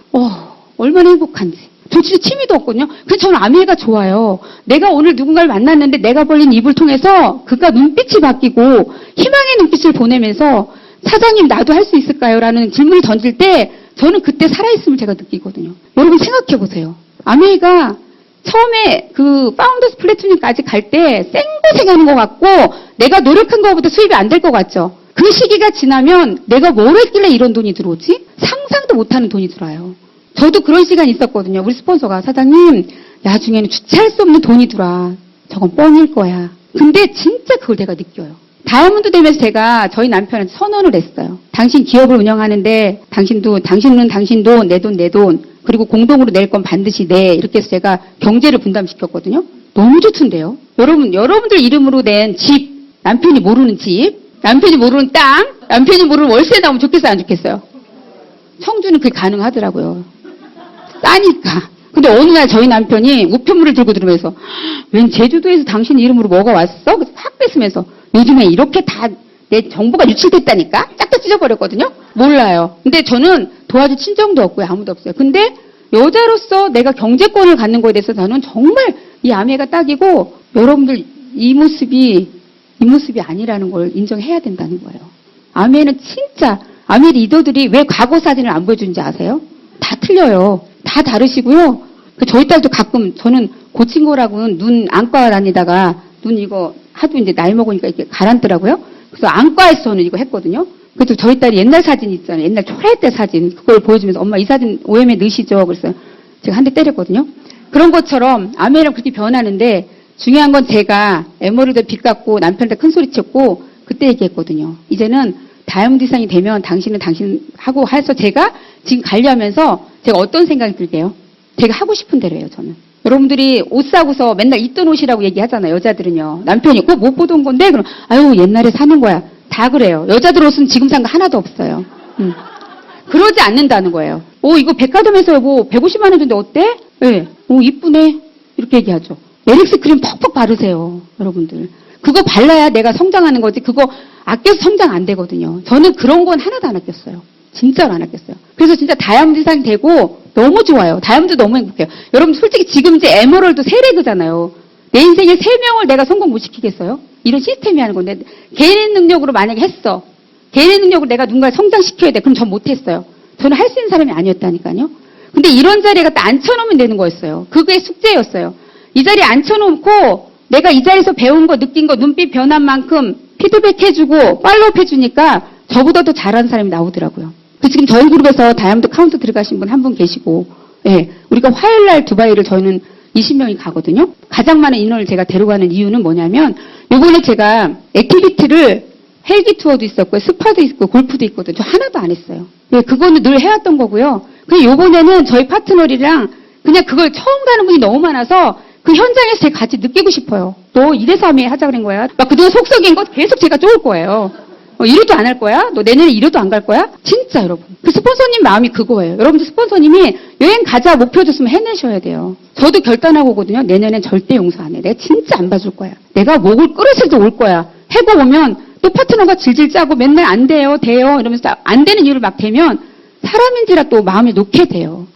얼마나 행복한지. 저 진짜 취미도 없거든요. 그래서 저는 아메가 좋아요. 내가 오늘 누군가를 만났는데 내가 벌린 입을 통해서 그가 눈빛이 바뀌고 희망의 눈빛을 보내면서 사장님 나도 할 수 있을까요? 라는 질문을 던질 때 저는 그때 살아있음을 제가 느끼거든요. 여러분 생각해 보세요. 아메가 처음에 그 파운더스 플래티넘까지 갈 때 생고생하는 것 같고 내가 노력한 것보다 수입이 안 될 것 같죠. 그 시기가 지나면 내가 뭘 했길래 이런 돈이 들어오지? 상상도 못하는 돈이 들어와요. 저도 그런 시간이 있었거든요. 우리 스폰서가 사장님 나중에는 주체할 수 없는 돈이 들어와. 저건 뻥일 거야. 근데 진짜 그걸 내가 느껴요. 다이아몬드 되면서 제가 저희 남편한테 선언을 했어요. 당신 기업을 운영하는데 당신은 당신 돈, 내 돈, 내 돈. 그리고 공동으로 낼 건 반드시 내. 이렇게 해서 제가 경제를 분담시켰거든요. 너무 좋던데요. 여러분들 이름으로 낸 집, 남편이 모르는 집, 남편이 모르는 땅, 남편이 모르는 월세 나오면 좋겠어요, 안 좋겠어요? 청주는 그게 가능하더라고요. 싸니까. 근데 어느 날 저희 남편이 우편물을 들고 들으면서 웬 제주도에서 당신 이름으로 뭐가 왔어? 그래서 확 뺏으면서 요즘에 이렇게 다 내 정보가 유출됐다니까? 짝짝 찢어버렸거든요? 몰라요. 근데 저는 도와줄 친정도 없고요. 아무도 없어요. 근데 여자로서 내가 경제권을 갖는 거에 대해서 저는 정말 이 아메가 딱이고 여러분들 이 모습이 아니라는 걸 인정해야 된다는 거예요. 아메는 진짜 아메 리더들이 왜 과거 사진을 안 보여주는지 아세요? 다 틀려요. 다 다르시고요. 저희 딸도 가끔 저는 고친 거라고는 눈 안과 다니다가 눈 이거 하도 이제 나이 먹으니까 이렇게 가라앉더라고요. 그래서 안과에서 저는 이거 했거든요. 그래서 저희 딸이 옛날 사진 있잖아요. 옛날 초라할 때 사진. 그걸 보여주면서 엄마 이 사진 OM에 넣으시죠. 그래서 제가 한 대 때렸거든요. 그런 것처럼 아메랑 그렇게 변하는데 중요한 건 제가 에머리도 빚 갚고 남편한테 큰 소리 쳤고 그때 얘기했거든요. 이제는 다이아몬드 이상이 되면 당신은 당신하고 해서 제가 지금 관리하면서 제가 어떤 생각이 들게요? 제가 하고 싶은 대로 해요, 저는. 여러분들이 옷 사고서 맨날 입던 옷이라고 얘기하잖아요, 여자들은요. 남편이 그거 못 보던 건데? 그럼 아유, 옛날에 사는 거야. 다 그래요. 여자들 옷은 지금 산 거 하나도 없어요. 그러지 않는다는 거예요. 이거 백화점에서 뭐 150만 원 줬는데 어때? 네. 이쁘네. 이렇게 얘기하죠. 메릭스 크림 퍽퍽 바르세요, 여러분들. 그거 발라야 내가 성장하는 거지. 그거 아껴서 성장 안 되거든요. 저는 그런 건 하나도 안 아꼈어요. 진짜로 안 아꼈어요. 그래서 진짜 다이아몬드 이상이 되고 너무 좋아요. 다이아몬드 너무 행복해요. 여러분 솔직히 지금 이제 에메랄드 3레그잖아요. 내 인생에 3명을 내가 성공 못 시키겠어요? 이런 시스템이 하는 건데 개인 능력으로 만약에 했어. 개인 능력으로 내가 누군가를 성장시켜야 돼. 그럼 전 못했어요. 저는 할 수 있는 사람이 아니었다니까요. 근데 이런 자리에 갖다 앉혀놓으면 되는 거였어요. 그게 숙제였어요. 이 자리에 앉혀놓고 내가 이 자리에서 배운 거, 느낀 거, 눈빛 변한 만큼 피드백 해주고 팔로업 해주니까 저보다 더 잘하는 사람이 나오더라고요. 지금 저희 그룹에서 다이아몬드 카운트 들어가신 분 한 분 계시고, 예, 우리가 화요일날 두바이를 저희는 20명이 가거든요. 가장 많은 인원을 제가 데려가는 이유는 뭐냐면 이번에 제가 액티비티를 헬기 투어도 있었고요, 스파도 있고 골프도 있거든요. 저 하나도 안 했어요. 예, 그거는 늘 해왔던 거고요. 그냥 이번에는 저희 파트너들이랑 그냥 그걸 처음 가는 분이 너무 많아서 그 현장에서 제가 같이 느끼고 싶어요. 너 이래서 하자 그런 거야? 막 그동안 속썩인 거 계속 제가 쫓을 거예요. 이래도 안 할 거야? 너 내년에 이래도 안 갈 거야? 진짜 여러분. 그 스폰서님 마음이 그거예요. 여러분들 스폰서님이 여행 가자 목표 줬으면 해내셔야 돼요. 저도 결단하고 오거든요. 내년엔 절대 용서 안 해. 내가 진짜 안 봐줄 거야. 내가 목을 끌어서도 올 거야. 해고 오면 또 파트너가 질질 짜고 맨날 안 돼요, 돼요 이러면서 안 되는 이유를 막 대면 사람인지라 또 마음에 놓게 돼요.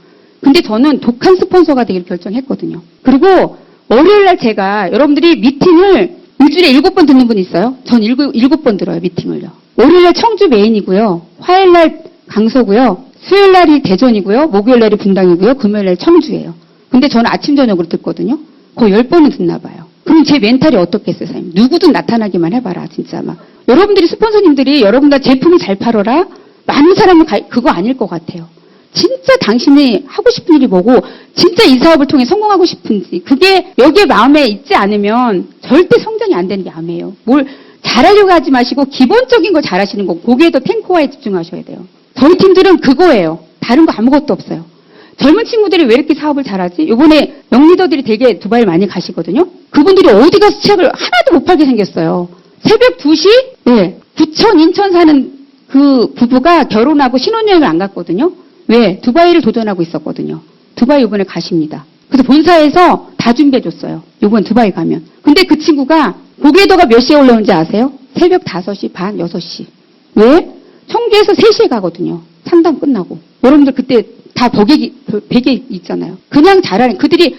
근데 저는 독한 스폰서가 되기를 결정했거든요. 그리고 월요일날 제가 여러분들이 미팅을 일주일에 7번 듣는 분 있어요? 전 7번 들어요, 미팅을요. 월요일날 청주 메인이고요. 화요일날 강서고요. 수요일날이 대전이고요. 목요일날이 분당이고요. 금요일날 청주예요. 근데 저는 아침 저녁으로 듣거든요. 거의 10번은 듣나 봐요. 그럼 제 멘탈이 어떻겠어요, 선생님? 누구든 나타나기만 해봐라, 진짜 막. 여러분들이 스폰서님들이 여러분들 제품을 잘 팔아라? 많은 사람은 그거 아닐 것 같아요. 진짜 당신이 하고 싶은 일이 뭐고 진짜 이 사업을 통해 성공하고 싶은지 그게 여기에 마음에 있지 않으면 절대 성장이 안 되는 게 암이에요. 뭘 잘하려고 하지 마시고 기본적인 거 잘하시는 거 거기에 더 탱커화에 집중하셔야 돼요. 저희 팀들은 그거예요. 다른 거 아무것도 없어요. 젊은 친구들이 왜 이렇게 사업을 잘하지? 이번에 영리더들이 되게 두바이를 많이 가시거든요. 그분들이 어디 가서 책을 하나도 못 팔게 생겼어요. 새벽 2시? 네. 부천, 인천 사는 그 부부가 결혼하고 신혼여행을 안 갔거든요. 왜? 두바이를 도전하고 있었거든요. 두바이 이번에 가십니다. 그래서 본사에서 다 준비해줬어요. 이번 두바이 가면. 근데 그 친구가 고개도가 몇 시에 올라오는지 아세요? 새벽 5시 반, 6시. 왜? 청주에서 3시에 가거든요. 상담 끝나고. 여러분들 그때 다 베개 있잖아요. 그냥 잘하는, 그들이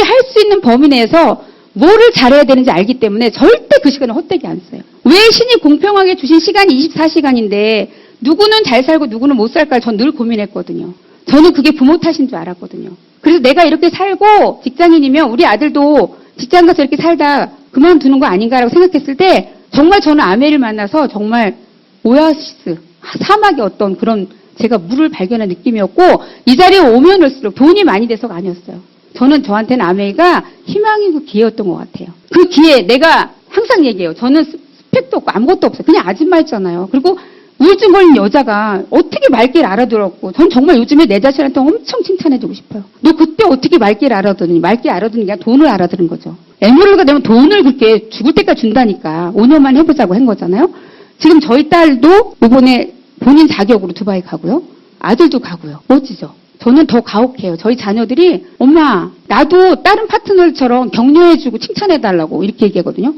할 수 있는 범위 내에서 뭐를 잘해야 되는지 알기 때문에 절대 그 시간을 헛되게 안 써요. 왜 신이 공평하게 주신 시간이 24시간인데 누구는 잘 살고 누구는 못 살까 전 늘 고민했거든요. 저는 그게 부모 탓인 줄 알았거든요. 그래서 내가 이렇게 살고 직장인이면 우리 아들도 직장 가서 이렇게 살다 그만두는 거 아닌가라고 생각했을 때 정말 저는 아메를 만나서 정말 오아시스, 사막의 어떤 그런 제가 물을 발견한 느낌이었고 이 자리에 오면 올수록 돈이 많이 돼서가 아니었어요. 저는 저한테는 아메이가 희망이고 기회였던 것 같아요. 그 기회 내가 항상 얘기해요. 저는 스펙도 없고 아무것도 없어요. 그냥 아줌마였잖아요. 그리고 우울증 걸린 여자가 어떻게 말귀를 알아들었고 전 정말 요즘에 내 자신한테 엄청 칭찬해주고 싶어요. 너 그때 어떻게 말귀를 알아듣니? 말귀 알아듣는 게 아니라 돈을 알아들은 거죠. 에메랄드가 되면 돈을 그렇게 죽을 때까지 준다니까 5년만 해보자고 한 거잖아요. 지금 저희 딸도 이번에 본인 자격으로 두바이 가고요. 아들도 가고요. 멋지죠? 저는 더 가혹해요. 저희 자녀들이 엄마 나도 다른 파트너처럼 격려해주고 칭찬해달라고 이렇게 얘기하거든요.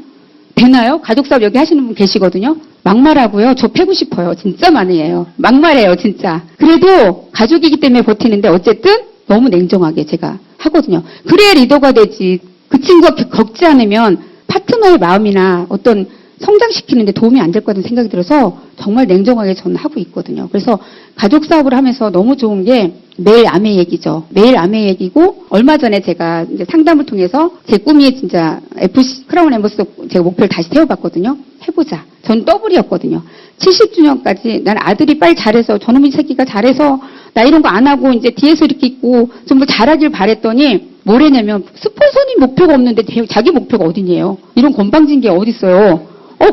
되나요? 가족사업 여기 하시는 분 계시거든요. 막말하고요. 저 패고 싶어요. 진짜 많이 해요. 막말해요. 진짜. 그래도 가족이기 때문에 버티는데 어쨌든 너무 냉정하게 제가 하거든요. 그래야 리더가 되지. 그 친구가 겪지 않으면 파트너의 마음이나 어떤 성장시키는데 도움이 안 될 것 같은 생각이 들어서 정말 냉정하게 저는 하고 있거든요. 그래서 가족 사업을 하면서 너무 좋은 게 매일 아메 얘기죠. 매일 아메 얘기고 얼마 전에 제가 이제 상담을 통해서 제 꿈이 진짜 FC 크라운 엠버서 제가 목표를 다시 세워봤거든요. 해보자. 전 더블이었거든요. 70주년까지 난 아들이 빨리 잘해서 저놈의 새끼가 잘해서 나 이런 거 안 하고 이제 뒤에서 이렇게 있고 좀 더 잘하길 바랬더니 뭐래냐면 스폰서님 목표가 없는데 자기 목표가 어디니에요? 이런 건방진 게 어딨어요?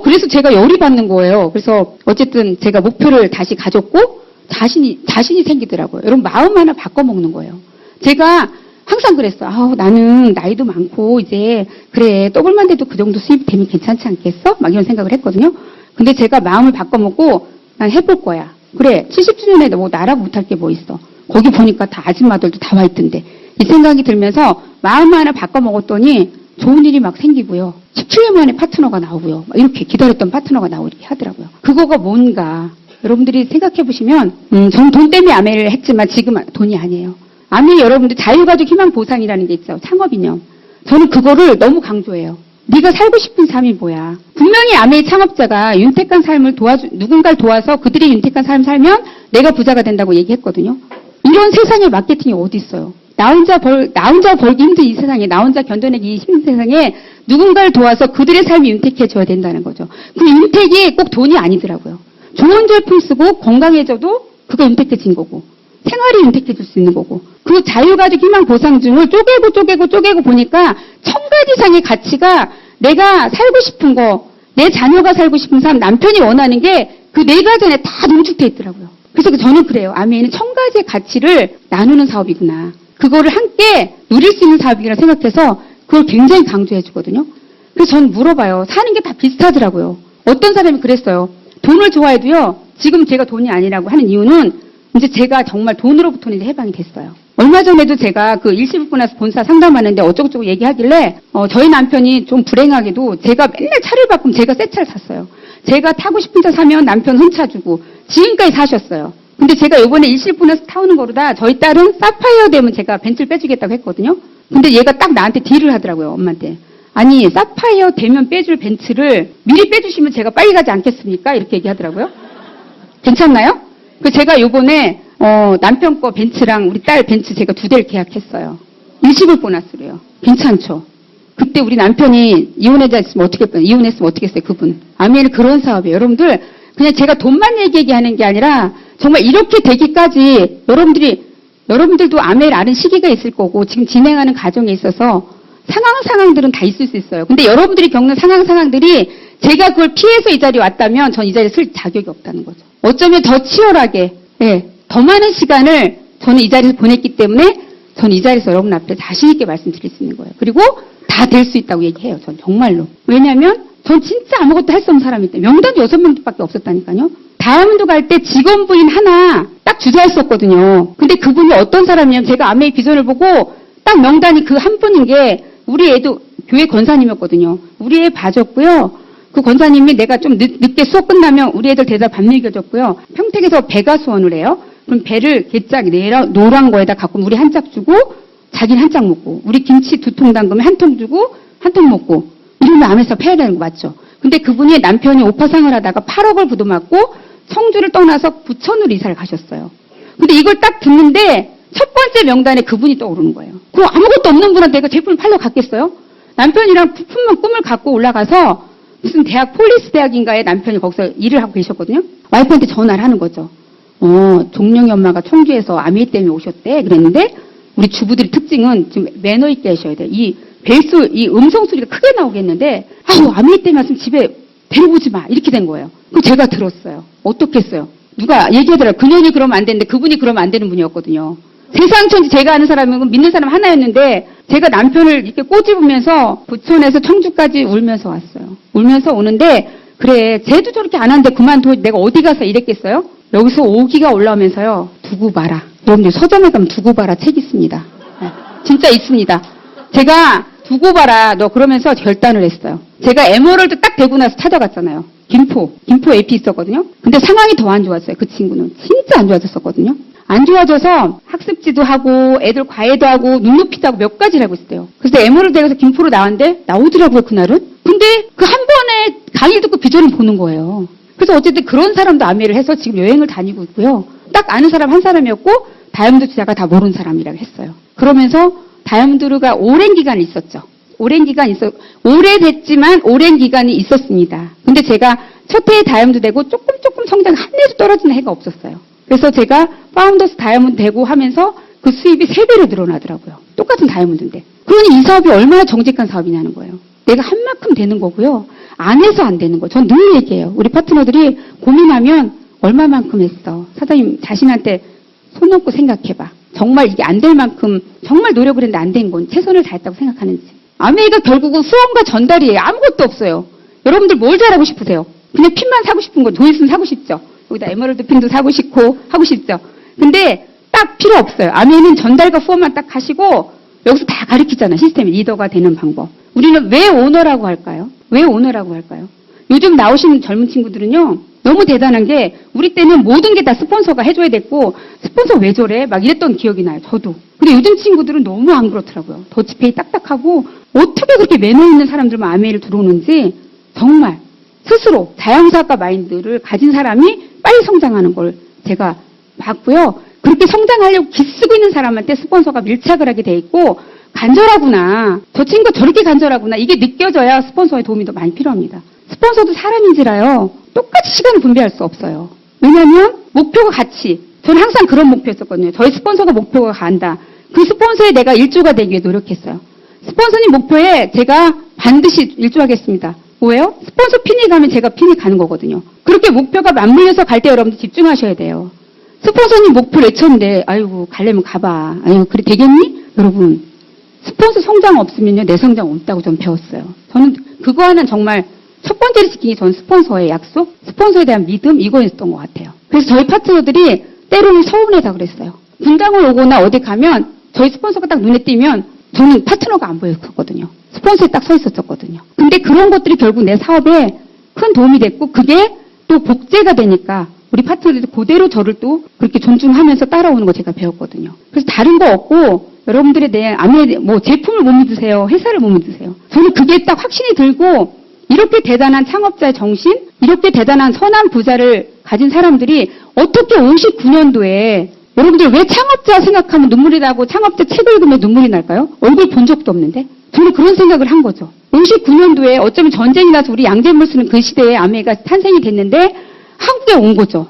그래서 제가 열이 받는 거예요. 그래서 어쨌든 제가 목표를 다시 가졌고 자신이 생기더라고요. 여러분 마음 하나 바꿔먹는 거예요. 제가 항상 그랬어. 나는 나이도 많고 이제 그래 더블만 돼도 그 정도 수입 되면 괜찮지 않겠어? 막 이런 생각을 했거든요. 근데 제가 마음을 바꿔먹고 난 해볼 거야. 그래 70주년에 뭐 나라고 못할 게 뭐 있어. 거기 보니까 다 아줌마들도 다 와 있던데. 이 생각이 들면서 마음 하나 바꿔먹었더니 좋은 일이 막 생기고요. 17년 만에 파트너가 나오고요. 막 이렇게 기다렸던 파트너가 나오고 이렇게 하더라고요. 그거가 뭔가 여러분들이 생각해 보시면 전 돈 때문에 아메를 했지만 지금 돈이 아니에요. 아메 여러분들 자유가족 희망 보상이라는 게 있죠. 창업이념. 저는 그거를 너무 강조해요. 네가 살고 싶은 삶이 뭐야. 분명히 아메의 창업자가 윤택한 삶을 누군가를 도와서 그들이 윤택한 삶을 살면 내가 부자가 된다고 얘기했거든요. 이런 세상에 마케팅이 어디 있어요. 나 혼자 벌기 힘든 이 세상에, 나 혼자 견뎌내기 힘든 세상에 누군가를 도와서 그들의 삶이 윤택해져야 된다는 거죠. 그 윤택이 꼭 돈이 아니더라고요. 좋은 제품 쓰고 건강해져도 그거 윤택해진 거고, 생활이 윤택해질 수 있는 거고, 그 자유가족 희망 보상중을 쪼개고 보니까 1000가지 이상의 가치가 내가 살고 싶은 거, 내 자녀가 살고 싶은 삶, 남편이 원하는 게 그 4가지 안에 다 농축돼 있더라고요. 그래서 저는 그래요. 아메는 1000가지의 가치를 나누는 사업이구나. 그거를 함께 누릴 수 있는 사업이라 생각해서 그걸 굉장히 강조해 주거든요. 그래서 저는 물어봐요. 사는 게 다 비슷하더라고요. 어떤 사람이 그랬어요. 돈을 좋아해도요. 지금 제가 돈이 아니라고 하는 이유는 이제 제가 정말 돈으로부터는 이제 해방이 됐어요. 얼마 전에도 제가 그 일시불고 나서 본사 상담하는데 어쩌고저쩌고 얘기하길래 저희 남편이 좀 불행하게도 제가 맨날 차를 바꾸면 제가 새 차를 샀어요. 제가 타고 싶은 차 사면 남편 혼차 주고 지금까지 사셨어요. 근데 제가 이번에 일시불고나서 타오는 거로다 저희 딸은 사파이어 되면 제가 벤츠를 빼주겠다고 했거든요. 근데 얘가 딱 나한테 딜을 하더라고요. 엄마한테. 아니 사파이어 되면 빼줄 벤츠를 미리 빼주시면 제가 빨리 가지 않겠습니까? 이렇게 얘기하더라고요. 괜찮나요? 그 제가 요번에 남편 거 벤츠랑 우리 딸 벤츠 제가 2대를 계약했어요. 일시불 보너스로요. 괜찮죠? 그때 우리 남편이 이혼했으면 어떻게 했어요? 그분. 아메는 그런 사업이에요. 여러분들 그냥 제가 돈만 얘기하는 게 아니라 정말 이렇게 되기까지 여러분들도 아메를 아는 시기가 있을 거고 지금 진행하는 과정에 있어서 상황들은 다 있을 수 있어요. 근데 여러분들이 겪는 상황들이 제가 그걸 피해서 이 자리에 왔다면 전 이 자리에 쓸 자격이 없다는 거죠. 어쩌면 더 치열하게, 더 많은 시간을 저는 이 자리에서 보냈기 때문에 저는 이 자리에서 여러분 앞에 자신 있게 말씀드릴 수 있는 거예요. 그리고 다 될 수 있다고 얘기해요. 전 정말로. 왜냐하면 전 진짜 아무것도 할 수 없는 사람이 있대요. 명단도 6명밖에 없었다니까요. 다이아몬드 갈 때 직원부인 하나 딱 주저했었거든요. 근데 그분이 어떤 사람이냐면 제가 아메의 비전을 보고 딱 명단이 그 한 분인 게 우리 애도 교회 권사님이었거든요. 우리 애 봐줬고요. 그 권사님이 내가 좀 늦게 수업 끝나면 우리 애들 대다 밥 먹여줬고요. 평택에서 배가 수원을 해요. 그럼 배를 개짝 노란 거에다 갖고 우리 한 짝 주고 자기는 한 짝 먹고 우리 김치 2통 담그면 1통 주고 1통 먹고 이러면 암에서 패야 되는 거 맞죠? 근데 그분이 남편이 오파상을 하다가 8억을 부도맞고 청주를 떠나서 부천으로 이사를 가셨어요. 근데 이걸 딱 듣는데 첫 번째 명단에 그분이 떠오르는 거예요. 그럼 아무것도 없는 분한테 내가 제품을 팔러 갔겠어요? 남편이랑 부푼만 꿈을 갖고 올라가서 무슨 대학, 폴리스 대학인가에 남편이 거기서 일을 하고 계셨거든요. 와이프한테 전화를 하는 거죠. 종룡이 엄마가 청주에서 아메 때문에 오셨대. 그랬는데 우리 주부들의 특징은 좀 매너 있게 하셔야 돼요. 이 음성 소리가 크게 나오겠는데 아메 때문에 왔으면 집에 데리고 오지 마. 이렇게 된 거예요. 그 제가 들었어요. 어떻겠어요? 누가 얘기하더라고요. 그년이 그러면 안 되는데 그분이 그러면 안 되는 분이었거든요. 세상 천지 제가 아는 사람은 믿는 사람 하나였는데 제가 남편을 이렇게 꼬집으면서 부천에서 청주까지 울면서 왔어요. 울면서 오는데 그래 쟤도 저렇게 안 하는데 그만둬 내가 어디 가서 이랬겠어요? 여기서 오기가 올라오면서요. 두고 봐라. 여러분들 서점에 가면 두고 봐라 책 있습니다. 네, 진짜 있습니다. 제가 두고 봐라 너 그러면서 결단을 했어요. 제가 에머럴드 딱 되고 나서 찾아갔잖아요. 김포 AP 있었거든요. 근데 상황이 더 안 좋았어요. 그 친구는 진짜 안 좋아졌었거든요. 안 좋아져서 학습지도 하고 애들 과외도 하고 눈높이도 하고 몇 가지를 하고 있었대요. 그래서 에머럴드에 가서 김포로 나왔는데 나오더라고요 그날은. 근데 그 한 번에 강의 듣고 비전을 보는 거예요. 그래서 어쨌든 그런 사람도 아메를 해서 지금 여행을 다니고 있고요. 딱 아는 사람 한 사람이었고 다이아몬드 투자가 다 모르는 사람이라고 했어요. 그러면서 다이아몬드가 오랜 기간 있었죠. 오래됐지만 오랜 기간이 있었습니다. 근데 제가 첫 해에 다이아몬드 되고 조금 성장 한 해도 떨어지는 해가 없었어요. 그래서 제가 파운더스 다이아몬드 되고 하면서 그 수입이 3배로 늘어나더라고요. 똑같은 다이아몬드인데. 그러니 이 사업이 얼마나 정직한 사업이냐는 거예요. 내가 한 만큼 되는 거고요. 안 해서 안 되는 거예요. 전 늘 얘기해요. 우리 파트너들이 고민하면 얼마만큼 했어. 사장님 자신한테 손 얹고 생각해봐. 정말 이게 안 될 만큼 정말 노력을 했는데 안 된 건 최선을 다했다고 생각하는지. 아메이가 결국은 수원과 전달이에요. 아무것도 없어요. 여러분들 뭘 잘하고 싶으세요? 그냥 핀만 사고 싶은 거, 조회수는 사고 싶죠. 여기다 에메랄드 핀도 사고 싶고 하고 싶죠. 근데 딱 필요 없어요. 아메이는 전달과 후원만 딱 하시고 여기서 다 가르치잖아요. 시스템이 리더가 되는 방법. 우리는 왜 오너라고 할까요? 왜 오너라고 할까요? 요즘 나오시는 젊은 친구들은요. 너무 대단한 게 우리 때는 모든 게 다 스폰서가 해줘야 됐고 스폰서 왜 저래? 막 이랬던 기억이 나요. 저도. 근데 요즘 친구들은 너무 안 그렇더라고요. 더치페이 딱딱하고 어떻게 그렇게 매너 있는 사람들만 아메이를 들어오는지 정말 스스로 자영사학과 마인드를 가진 사람이 빨리 성장하는 걸 제가 봤고요. 그렇게 성장하려고 기쓰고 있는 사람한테 스폰서가 밀착을 하게 돼 있고 간절하구나. 저 친구 저렇게 간절하구나. 이게 느껴져야 스폰서의 도움이 더 많이 필요합니다. 스폰서도 사람인지라요. 똑같이 시간을 분배할 수 없어요. 왜냐하면 목표가 같이. 저는 항상 그런 목표였었거든요. 저희 스폰서가 목표가 간다. 그 스폰서에 내가 일조가 되기 위해 노력했어요. 스폰서님 목표에 제가 반드시 일조하겠습니다. 뭐예요? 스폰서 핀이 가면 제가 핀이 가는 거거든요. 그렇게 목표가 맞물려서 갈 때 여러분들 집중하셔야 돼요. 스폰서님 목표를 외쳤는데 아이고 가려면 가봐. 아이고 그래 되겠니? 여러분 스폰서 성장 없으면요 내 성장 없다고 전 배웠어요. 저는 그거 하나는 정말 첫 번째로 지킨 게 전 스폰서의 약속, 스폰서에 대한 믿음 이거였던 것 같아요. 그래서 저희 파트너들이 때로는 서운해서 그랬어요. 분당을 오거나 어디 가면 저희 스폰서가 딱 눈에 띄면 저는 파트너가 안 보였거든요. 스폰서에 딱 서 있었거든요. 근데 그런 것들이 결국 내 사업에 큰 도움이 됐고 그게 또 복제가 되니까 우리 파트너들이 그대로 저를 또 그렇게 존중하면서 따라오는 거 제가 배웠거든요. 그래서 다른 거 없고 여러분들에 대한 아메 뭐 제품을 못 믿으세요. 회사를 못 믿으세요. 저는 그게 딱 확신이 들고 이렇게 대단한 창업자의 정신, 이렇게 대단한 선한 부자를 가진 사람들이 어떻게 59년도에 여러분들 왜 창업자 생각하면 눈물이 나고 창업자 책 읽으면 눈물이 날까요? 얼굴 본 적도 없는데? 저는 그런 생각을 한 거죠. 59년도에 어쩌면 전쟁이 나서 우리 양재물 쓰는 그 시대에 아메가 탄생이 됐는데 한국에 온 거죠.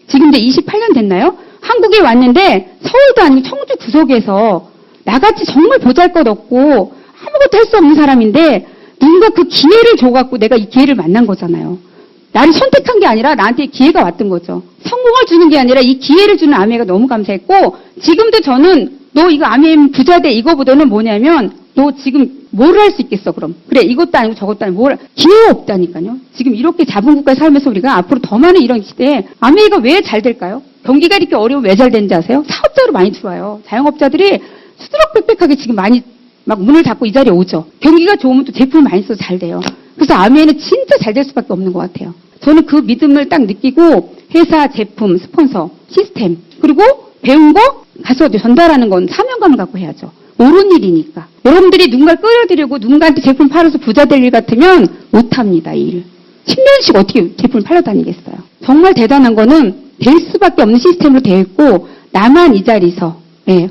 지금 이제 28년 됐나요? 한국에 왔는데 서울도 아니고 청주 구석에서 나같이 정말 보잘것없고 아무것도 할 수 없는 사람인데 누군가 그 기회를 줘갖고 내가 이 기회를 만난 거잖아요. 나를 선택한 게 아니라 나한테 기회가 왔던 거죠. 성공을 주는 게 아니라 이 기회를 주는 아메가 너무 감사했고 지금도 저는 너 이거 아메 부자 돼 이거보다는 뭐냐면 너 지금 뭘 할 수 있겠어 그럼. 그래 이것도 아니고 저것도 아니고 기회가 없다니까요. 지금 이렇게 자본국가에 살면서 우리가 앞으로 더 많은 이런 시대에 아메가 왜 잘 될까요? 경기가 이렇게 어려우면 왜 잘 되는지 아세요? 사업자로 많이 들어와요. 자영업자들이 수두룩빽빽하게 지금 많이 막 문을 닫고 이 자리에 오죠. 경기가 좋으면 또 제품을 많이 써서 잘 돼요. 그래서 아메는 진짜 잘 될 수밖에 없는 것 같아요. 저는 그 믿음을 딱 느끼고 회사, 제품, 스폰서, 시스템 그리고 배운 거 가서 전달하는 건 사명감을 갖고 해야죠. 옳은 일이니까. 여러분들이 누군가를 끌어들이고 누군가한테 제품 팔아서 부자 될 일 같으면 못합니다. 이 일. 10년씩 어떻게 제품을 팔러 다니겠어요. 정말 대단한 거는 될 수밖에 없는 시스템으로 되어 있고 나만 이 자리에서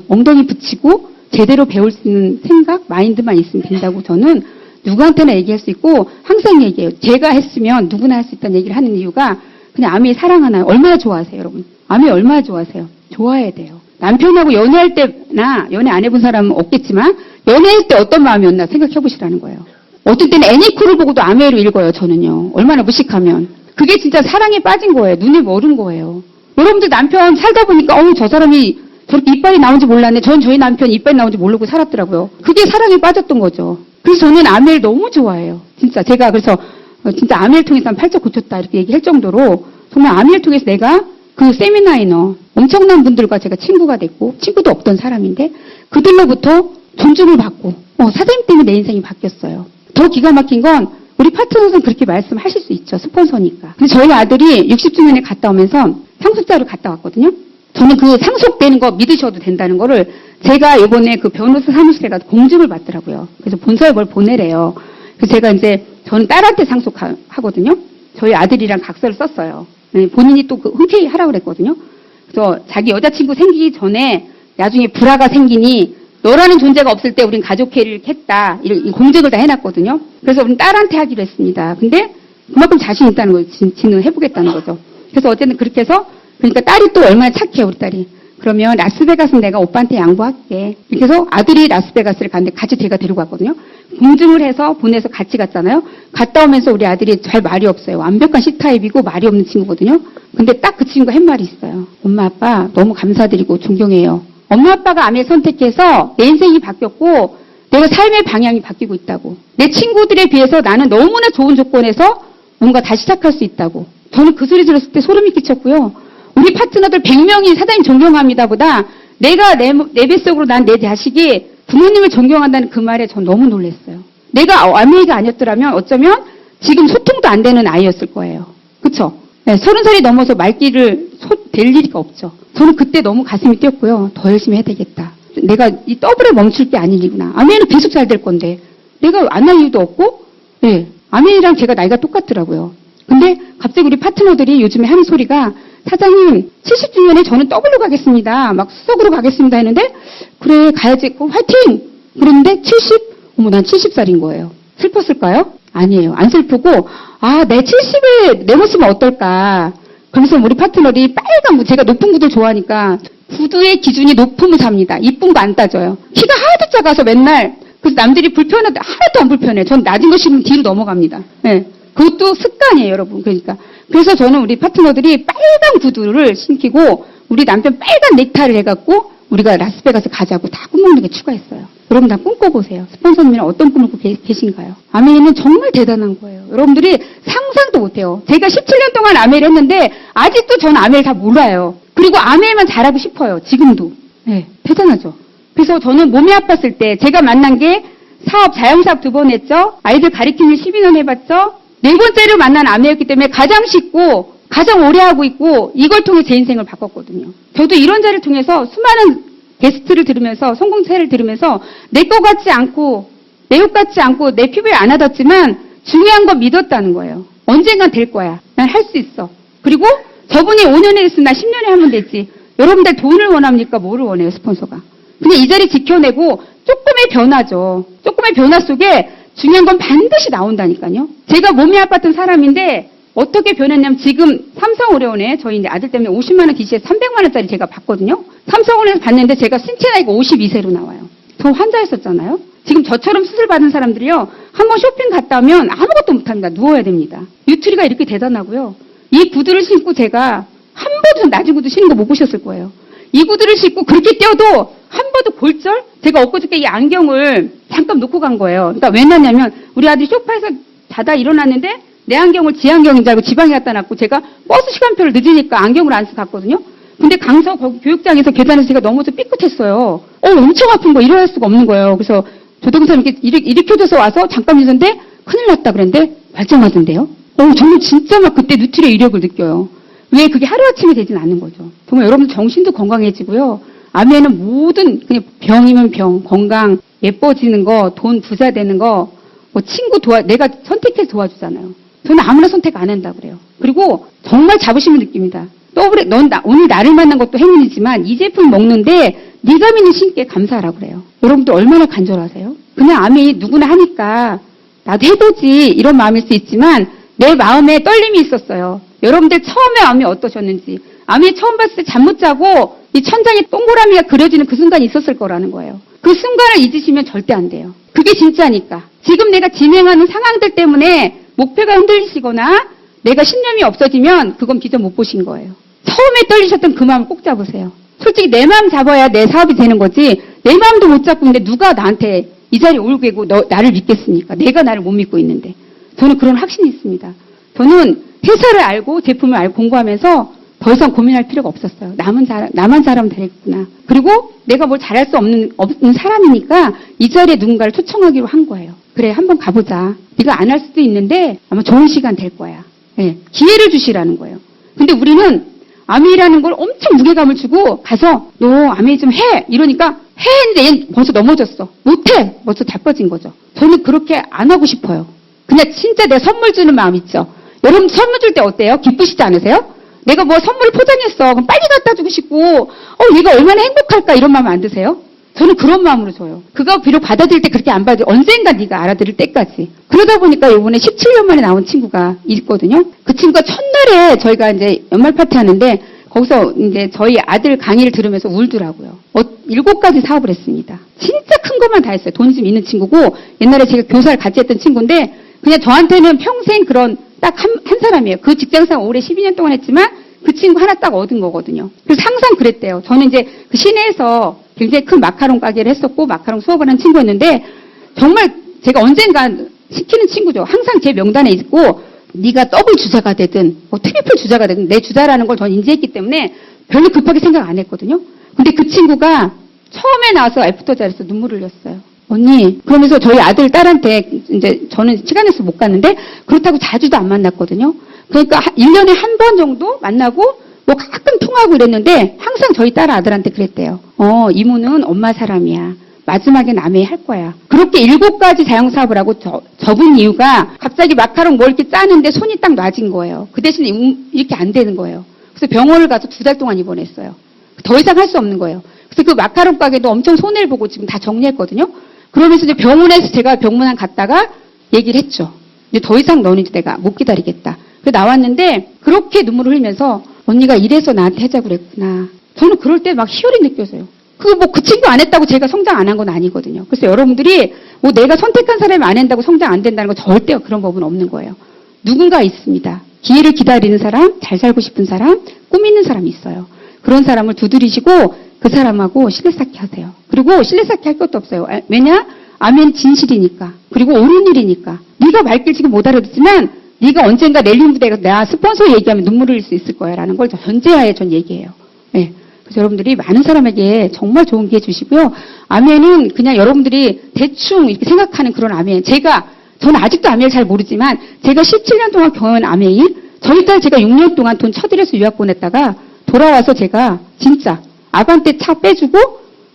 엉덩이 붙이고 제대로 배울 수 있는 생각, 마인드만 있으면 된다고 저는 누구한테나 얘기할 수 있고 항상 얘기해요. 제가 했으면 누구나 할 수 있다는 얘기를 하는 이유가 그냥 아메 사랑하나요? 얼마나 좋아하세요, 여러분? 아메 얼마나 좋아하세요? 좋아해야 돼요. 남편하고 연애할 때나 연애 안 해본 사람은 없겠지만 연애할 때 어떤 마음이었나 생각해 보시라는 거예요. 어떤 때는 애니콜을 보고도 아메로 읽어요, 저는요. 얼마나 무식하면. 그게 진짜 사랑에 빠진 거예요. 눈에 멀은 거예요. 여러분들 남편 살다 보니까 저 사람이 저렇게 이빨이 나온지 몰랐네. 전 저희 남편 이빨이 나온지 모르고 살았더라고요. 그게 사랑에 빠졌던 거죠. 그래서 저는 아메를 너무 좋아해요. 진짜 제가 그래서 진짜 아메를 통해서 한 팔자 고쳤다 이렇게 얘기할 정도로 정말 아메를 통해서 내가 그 세미나이너 엄청난 분들과 제가 친구가 됐고 친구도 없던 사람인데 그들로부터 존중을 받고 사장님 때문에 내 인생이 바뀌었어요. 더 기가 막힌 건 우리 파트너는 그렇게 말씀하실 수 있죠. 스폰서니까. 근데 저희 아들이 60주년에 갔다 오면서 상속자를 갔다 왔거든요. 저는 그 상속되는 거 믿으셔도 된다는 거를 제가 이번에 그 변호사 사무실에 가서 공증을 받더라고요. 그래서 본서에 뭘 보내래요. 그래서 제가 이제 저는 딸한테 상속하거든요. 저희 아들이랑 각서를 썼어요. 본인이 또 그 흔쾌히 하라고 그랬거든요. 그래서 자기 여자친구 생기기 전에 나중에 불화가 생기니 너라는 존재가 없을 때 우린 가족회의를 했다. 이런 공증을 다 해놨거든요. 그래서 우린 딸한테 하기로 했습니다. 근데 그만큼 자신 있다는 거예요. 진을 해보겠다는 거죠. 그래서 어쨌든 그렇게 해서 그러니까 딸이 또 얼마나 착해, 우리 딸이. 그러면 라스베가스는 내가 오빠한테 양보할게. 이렇게 해서 아들이 라스베가스를 갔는데 같이 제가 데리고 갔거든요. 공증을 해서 보내서 같이 갔잖아요. 갔다 오면서 우리 아들이 잘 말이 없어요. 완벽한 C타입이고 말이 없는 친구거든요. 근데 딱 그 친구가 한 말이 있어요. 엄마, 아빠 너무 감사드리고 존경해요. 엄마, 아빠가 암을 선택해서 내 인생이 바뀌었고 내가 삶의 방향이 바뀌고 있다고. 내 친구들에 비해서 나는 너무나 좋은 조건에서 뭔가 다시 시작할 수 있다고. 저는 그 소리 들었을 때 소름이 끼쳤고요. 우리 파트너들 100명이 사장님 존경합니다 보다 내가 내 뱃속으로 난 내 자식이 부모님을 존경한다는 그 말에 전 너무 놀랐어요. 내가 아메이가 아니었더라면 어쩌면 지금 소통도 안 되는 아이였을 거예요. 그쵸? 네, 30살이 넘어서 말귀를 될 일이가 없죠. 저는 그때 너무 가슴이 뛰었고요. 더 열심히 해야 되겠다. 내가 이 더블에 멈출 게 아니구나. 아메이는 계속 잘 될 건데 내가 안 할 이유도 없고 네, 아메이랑 제가 나이가 똑같더라고요. 근데 갑자기 우리 파트너들이 요즘에 하는 소리가 사장님 70주년에 저는 더블로 가겠습니다. 막 수석으로 가겠습니다 했는데 그래 가야지 화이팅! 그랬는데 70? 어머 난 70살인 거예요. 슬펐을까요? 아니에요. 안 슬프고 내 70에 내 모습은 어떨까. 그래서 우리 파트너들이 빨간 제가 높은 구두 좋아하니까 구두의 기준이 높으면 삽니다. 이쁜 거 안 따져요. 키가 하도 작아서 맨날 그래서 남들이 불편하다 하나도 안 불편해요. 전 낮은 거 신으면 뒤로 넘어갑니다. 네. 그것도 습관이에요, 여러분. 그러니까. 그래서 저는 우리 파트너들이 빨간 구두를 신기고 우리 남편 빨간 넥타이를 해갖고 우리가 라스베가스 가자고 다 꿈먹는 게 추가했어요. 여러분 다 꿈꿔보세요. 스폰서님은 어떤 꿈을 꾸고 계신가요? 아메이는 정말 대단한 거예요. 여러분들이 상상도 못해요. 제가 17년 동안 아메이를 했는데 아직도 저는 아메이를 다 몰라요. 그리고 아메이만 잘하고 싶어요. 지금도. 네, 대단하죠. 그래서 저는 몸이 아팠을 때 제가 만난 게 자영사업 2번 했죠. 아이들 가르치는 12년 해봤죠. 4번째로 만난 아메였기 때문에 가장 쉽고 가장 오래 하고 있고 이걸 통해 제 인생을 바꿨거든요. 저도 이런 자리를 통해서 수많은 게스트를 들으면서 성공사를 들으면서 내 것 같지 않고 내 욕 같지 않고 내 피부에 안 와닿지만 중요한 건 믿었다는 거예요. 언젠간 될 거야. 난 할 수 있어. 그리고 저분이 5년에 했으면 나 10년에 하면 되지. 여러분들 돈을 원합니까? 뭐를 원해요? 스폰서가. 그냥 이 자리 지켜내고 조금의 변화죠. 조금의 변화 속에 중요한 건 반드시 나온다니까요. 제가 몸이 아팠던 사람인데 어떻게 변했냐면 지금 삼성오레온에 저희 이제 아들 때문에 50만 원 DC에서 300만 원짜리 제가 받거든요. 삼성오레온에서 받는데 제가 신체 나이가 52세로 나와요. 저 환자였었잖아요. 지금 저처럼 수술 받은 사람들이요. 한번 쇼핑 갔다 오면 아무것도 못합니다. 누워야 됩니다. 뉴트리가 이렇게 대단하고요. 이 구두를 신고 제가 한 번도 낮은 구두 신는 거 못 보셨을 거예요. 이 구두를 신고 그렇게 뛰어도 한 번도 골절? 제가 엊그저께 이 안경을 잠깐 놓고 간 거예요. 그러니까 왜 놨냐면 우리 아들이 소파에서 자다 일어났는데 내 안경을 지 안경인 줄 알고 지방에 갖다 놨고 제가 버스 시간표를 늦으니까 안경을 안 쓰고 갔거든요. 근데 강서 거기 교육장에서 계단에서 제가 넘어져 삐끗했어요. 엄청 아픈 거 일어날 수가 없는 거예요. 그래서 조동사님 이렇게 일으켜줘서 와서 잠깐 있었는데 큰일 났다 그랬는데 말짱하던데요. 저는 진짜 막 그때 뉴트리의 위력을 느껴요. 왜 그게 하루아침에 되진 않는 거죠. 정말 여러분 정신도 건강해지고요. 아메는 모든 그냥 병이면 병, 건강, 예뻐지는 거, 돈 부자 되는 거, 뭐 친구 내가 선택해서 도와주잖아요. 저는 아무나 선택 안 한다 그래요. 그리고 정말 자부심을 느낍니다. 오늘 나를 만난 것도 행운이지만 이 제품 먹는데 네가 믿는 신께 감사하라고 그래요. 여러분들 얼마나 간절하세요? 그냥 아메 누구나 하니까 나도 해보지 이런 마음일 수 있지만 내 마음에 떨림이 있었어요. 여러분들 처음에 암이 어떠셨는지. 암이 처음 봤을 때 잠 못 자고 이 천장에 동그라미가 그려지는 그 순간이 있었을 거라는 거예요. 그 순간을 잊으시면 절대 안 돼요. 그게 진짜니까. 지금 내가 진행하는 상황들 때문에 목표가 흔들리시거나 내가 신념이 없어지면 그건 비전 못 보신 거예요. 처음에 떨리셨던 그 마음을 꼭 잡으세요. 솔직히 내 마음 잡아야 내 사업이 되는 거지 내 마음도 못 잡고 있는데 누가 나한테 이 자리에 올게고 나를 믿겠습니까? 내가 나를 못 믿고 있는데. 저는 그런 확신이 있습니다. 저는 회사를 알고 제품을 알고 공부하면서 더 이상 고민할 필요가 없었어요. 나만 잘하면 되겠구나. 그리고 내가 뭘 잘할 수 없는 사람이니까 이 자리에 누군가를 초청하기로 한 거예요. 그래, 한번 가보자. 네가 안 할 수도 있는데 아마 좋은 시간 될 거야. 네, 기회를 주시라는 거예요. 근데 우리는 아메이라는 걸 엄청 무게감을 주고 가서 너 아메이 좀 해! 이러니까 해! 했는데 얘는 벌써 넘어졌어. 못해! 벌써 자빠진 거죠. 저는 그렇게 안 하고 싶어요. 그냥 진짜 내가 선물 주는 마음 있죠. 여러분 선물 줄 때 어때요? 기쁘시지 않으세요? 내가 뭐 선물을 포장했어. 그럼 빨리 갖다 주고 싶고 얘가 얼마나 행복할까 이런 마음 안 드세요? 저는 그런 마음으로 줘요. 그거 비록 받아들일 때 그렇게 안 받아도 언젠가 네가 알아들을 때까지. 그러다 보니까 이번에 17년 만에 나온 친구가 있거든요. 그 친구가 첫날에 저희가 이제 연말 파티 하는데 거기서 이제 저희 아들 강의를 들으면서 울더라고요. 7가지 사업을 했습니다. 진짜 큰 것만 다 했어요. 돈이 좀 있는 친구고 옛날에 제가 교사를 같이 했던 친구인데 그냥 저한테는 평생 그런 딱 한 사람이에요. 그 직장생활 올해 12년 동안 했지만 그 친구 하나 딱 얻은 거거든요. 그래서 항상 그랬대요. 저는 이제 그 시내에서 굉장히 큰 마카롱 가게를 했었고 마카롱 수업을 한 친구였는데 정말 제가 언젠가 시키는 친구죠. 항상 제 명단에 있고 네가 더블 주자가 되든 뭐 트리플 주자가 되든 내 주자라는 걸 전 인지했기 때문에 별로 급하게 생각 안 했거든요. 근데 그 친구가 처음에 나와서 애프터 자리에서 눈물을 흘렸어요. 언니, 그러면서 저희 아들, 딸한테 이제 저는 시간 내서 못 갔는데 그렇다고 자주도 안 만났거든요. 그러니까 1년에 한 번 정도 만나고 뭐 가끔 통화하고 이랬는데 항상 저희 딸 아들한테 그랬대요. 이모는 엄마 사람이야. 마지막엔 아메 할 거야. 그렇게 7가지 자영사업을 하고 접은 이유가 갑자기 마카롱 뭐 이렇게 짜는데 손이 딱 놔진 거예요. 그 대신에 이렇게 안 되는 거예요. 그래서 병원을 가서 2달 동안 입원했어요. 더 이상 할 수 없는 거예요. 그래서 그 마카롱 가게도 엄청 손해를 보고 지금 다 정리했거든요. 그러면서 이제 병원에서 제가 병문안 갔다가 얘기를 했죠. 이제 더 이상 너는 이제 내가 못 기다리겠다. 그래서 나왔는데 그렇게 눈물을 흘리면서 언니가 이래서 나한테 하자고 그랬구나. 저는 그럴 때 막 희열이 느껴져요. 그 친구 안 했다고 제가 성장 안 한 건 아니거든요. 그래서 여러분들이 뭐 내가 선택한 사람이 안 한다고 성장 안 된다는 건 절대 그런 법은 없는 거예요. 누군가 있습니다. 기회를 기다리는 사람, 잘 살고 싶은 사람, 꿈 있는 사람이 있어요. 그런 사람을 두드리시고 그 사람하고 신뢰 쌓기 하세요. 그리고 신뢰 쌓기 할 것도 없어요. 왜냐? 아멘 진실이니까. 그리고 옳은 일이니까. 네가 말길 지금 못 알아듣지만 네가 언젠가 랠링 부대가 나 스폰서 얘기하면 눈물 흘릴 수 있을 거야 라는 걸 전제하에 전 얘기해요. 네. 그래서 여러분들이 많은 사람에게 정말 좋은 기회 주시고요. 아멘은 그냥 여러분들이 대충 이렇게 생각하는 그런 아멘. 저는 아직도 아멘을 잘 모르지만 제가 17년 동안 경험한 아멘이 저희 딸 제가 6년 동안 돈 쳐들여서 유학 보냈다가 돌아와서 제가 진짜 아반떼 차 빼주고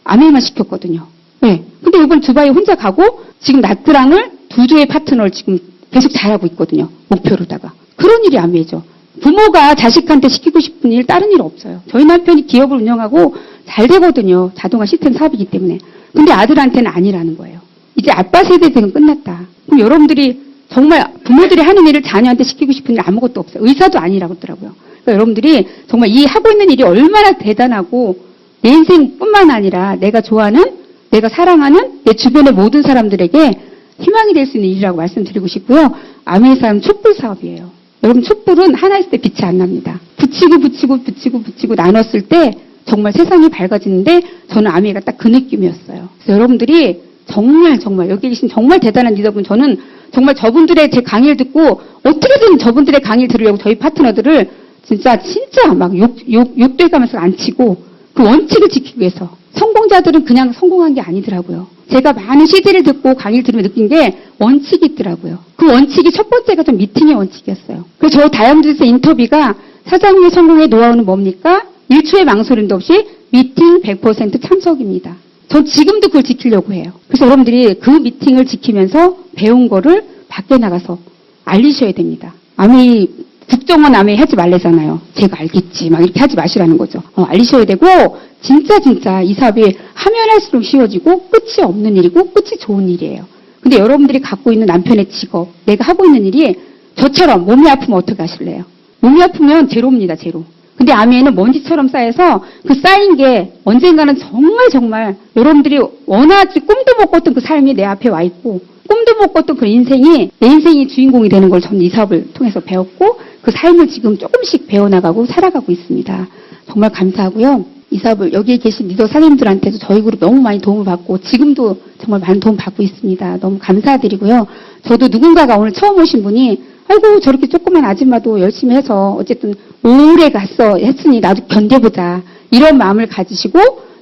아멘만 시켰거든요. 네. 근데 이번 두바이 혼자 가고 지금 나트랑을 2조의 파트너를 지금 계속 잘하고 있거든요. 목표로다가. 그런 일이 아멘이죠. 부모가 자식한테 시키고 싶은 일 다른 일 없어요. 저희 남편이 기업을 운영하고 잘 되거든요. 자동화 시스템 사업이기 때문에. 근데 아들한테는 아니라는 거예요. 이제 아빠 세대들은 끝났다. 그럼 여러분들이 정말 부모들이 하는 일을 자녀한테 시키고 싶은 일 아무것도 없어요. 의사도 아니라고 하더라고요. 그러니까 여러분들이 정말 이 하고 있는 일이 얼마나 대단하고 내 인생뿐만 아니라 내가 좋아하는, 내가 사랑하는 내 주변의 모든 사람들에게 희망이 될 수 있는 일이라고 말씀드리고 싶고요. 아멘 사람 촛불 사업이에요. 여러분 촛불은 하나 있을 때 빛이 안 납니다. 붙이고 나눴을 때 정말 세상이 밝아지는데 저는 아멘가 딱 그 느낌이었어요. 그래서 여러분들이 정말 여기 계신 정말 대단한 리더분, 저는 정말 저분들의 제 강의를 듣고 어떻게든 저분들의 강의를 들으려고 저희 파트너들을 진짜 막 욕돼가면서 안 치고 그 원칙을 지키기 위해서. 성공자들은 그냥 성공한 게 아니더라고요. 제가 많은 CD를 듣고 강의를 들으며 느낀 게 원칙이 있더라고요. 그 원칙이 첫 번째가 좀 미팅의 원칙이었어요. 그래서 저 다이아몬드에서 인터뷰가 사장님의 성공의 노하우는 뭡니까? 1초의 망설임도 없이 미팅 100% 참석입니다. 전 지금도 그걸 지키려고 해요. 그래서 여러분들이 그 미팅을 지키면서 배운 거를 밖에 나가서 알리셔야 됩니다. 국정원 아메 하지 말래잖아요. 제가 알겠지. 막 이렇게 하지 마시라는 거죠. 알리셔야 되고, 진짜 이 사업이 하면 할수록 쉬워지고, 끝이 없는 일이고, 끝이 좋은 일이에요. 근데 여러분들이 갖고 있는 남편의 직업, 내가 하고 있는 일이 저처럼 몸이 아프면 어떻게 하실래요? 몸이 아프면 제로입니다, 제로. 근데 아메는 먼지처럼 쌓여서 그 쌓인 게 언젠가는 정말 여러분들이 원하지 꿈도 못 꿨던 그 삶이 내 앞에 와 있고, 꿈도 못 꿨던 그 인생이 내 인생이 주인공이 되는 걸 저는 이 사업을 통해서 배웠고 그 삶을 지금 조금씩 배워나가고 살아가고 있습니다. 정말 감사하고요. 이 사업을 여기에 계신 리더 사장님들한테도 저희 그룹 너무 많이 도움을 받고 지금도 정말 많은 도움 받고 있습니다. 너무 감사드리고요. 저도 누군가가 오늘 처음 오신 분이 아이고 저렇게 조그만 아줌마도 열심히 해서 어쨌든 오래 했으니 나도 견뎌보자 이런 마음을 가지시고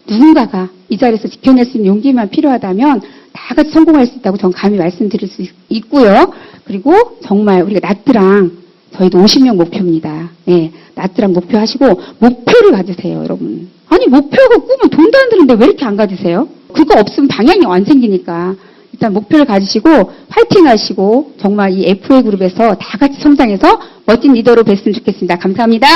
누군가가 이 자리에서 지켜낼 수 있는 용기만 필요하다면 다 같이 성공할 수 있다고 전 감히 말씀드릴 수 있고요. 그리고 정말 우리가 나트랑 저희도 50명 목표입니다. 예, 나트랑 목표하시고 목표를 가지세요, 여러분. 아니 목표가 꾸면 돈도 안 드는데 왜 이렇게 안 가지세요? 그거 없으면 방향이 안 생기니까 일단 목표를 가지시고 화이팅 하시고 정말 이 FA 그룹에서 다 같이 성장해서 멋진 리더로 뵀으면 좋겠습니다. 감사합니다.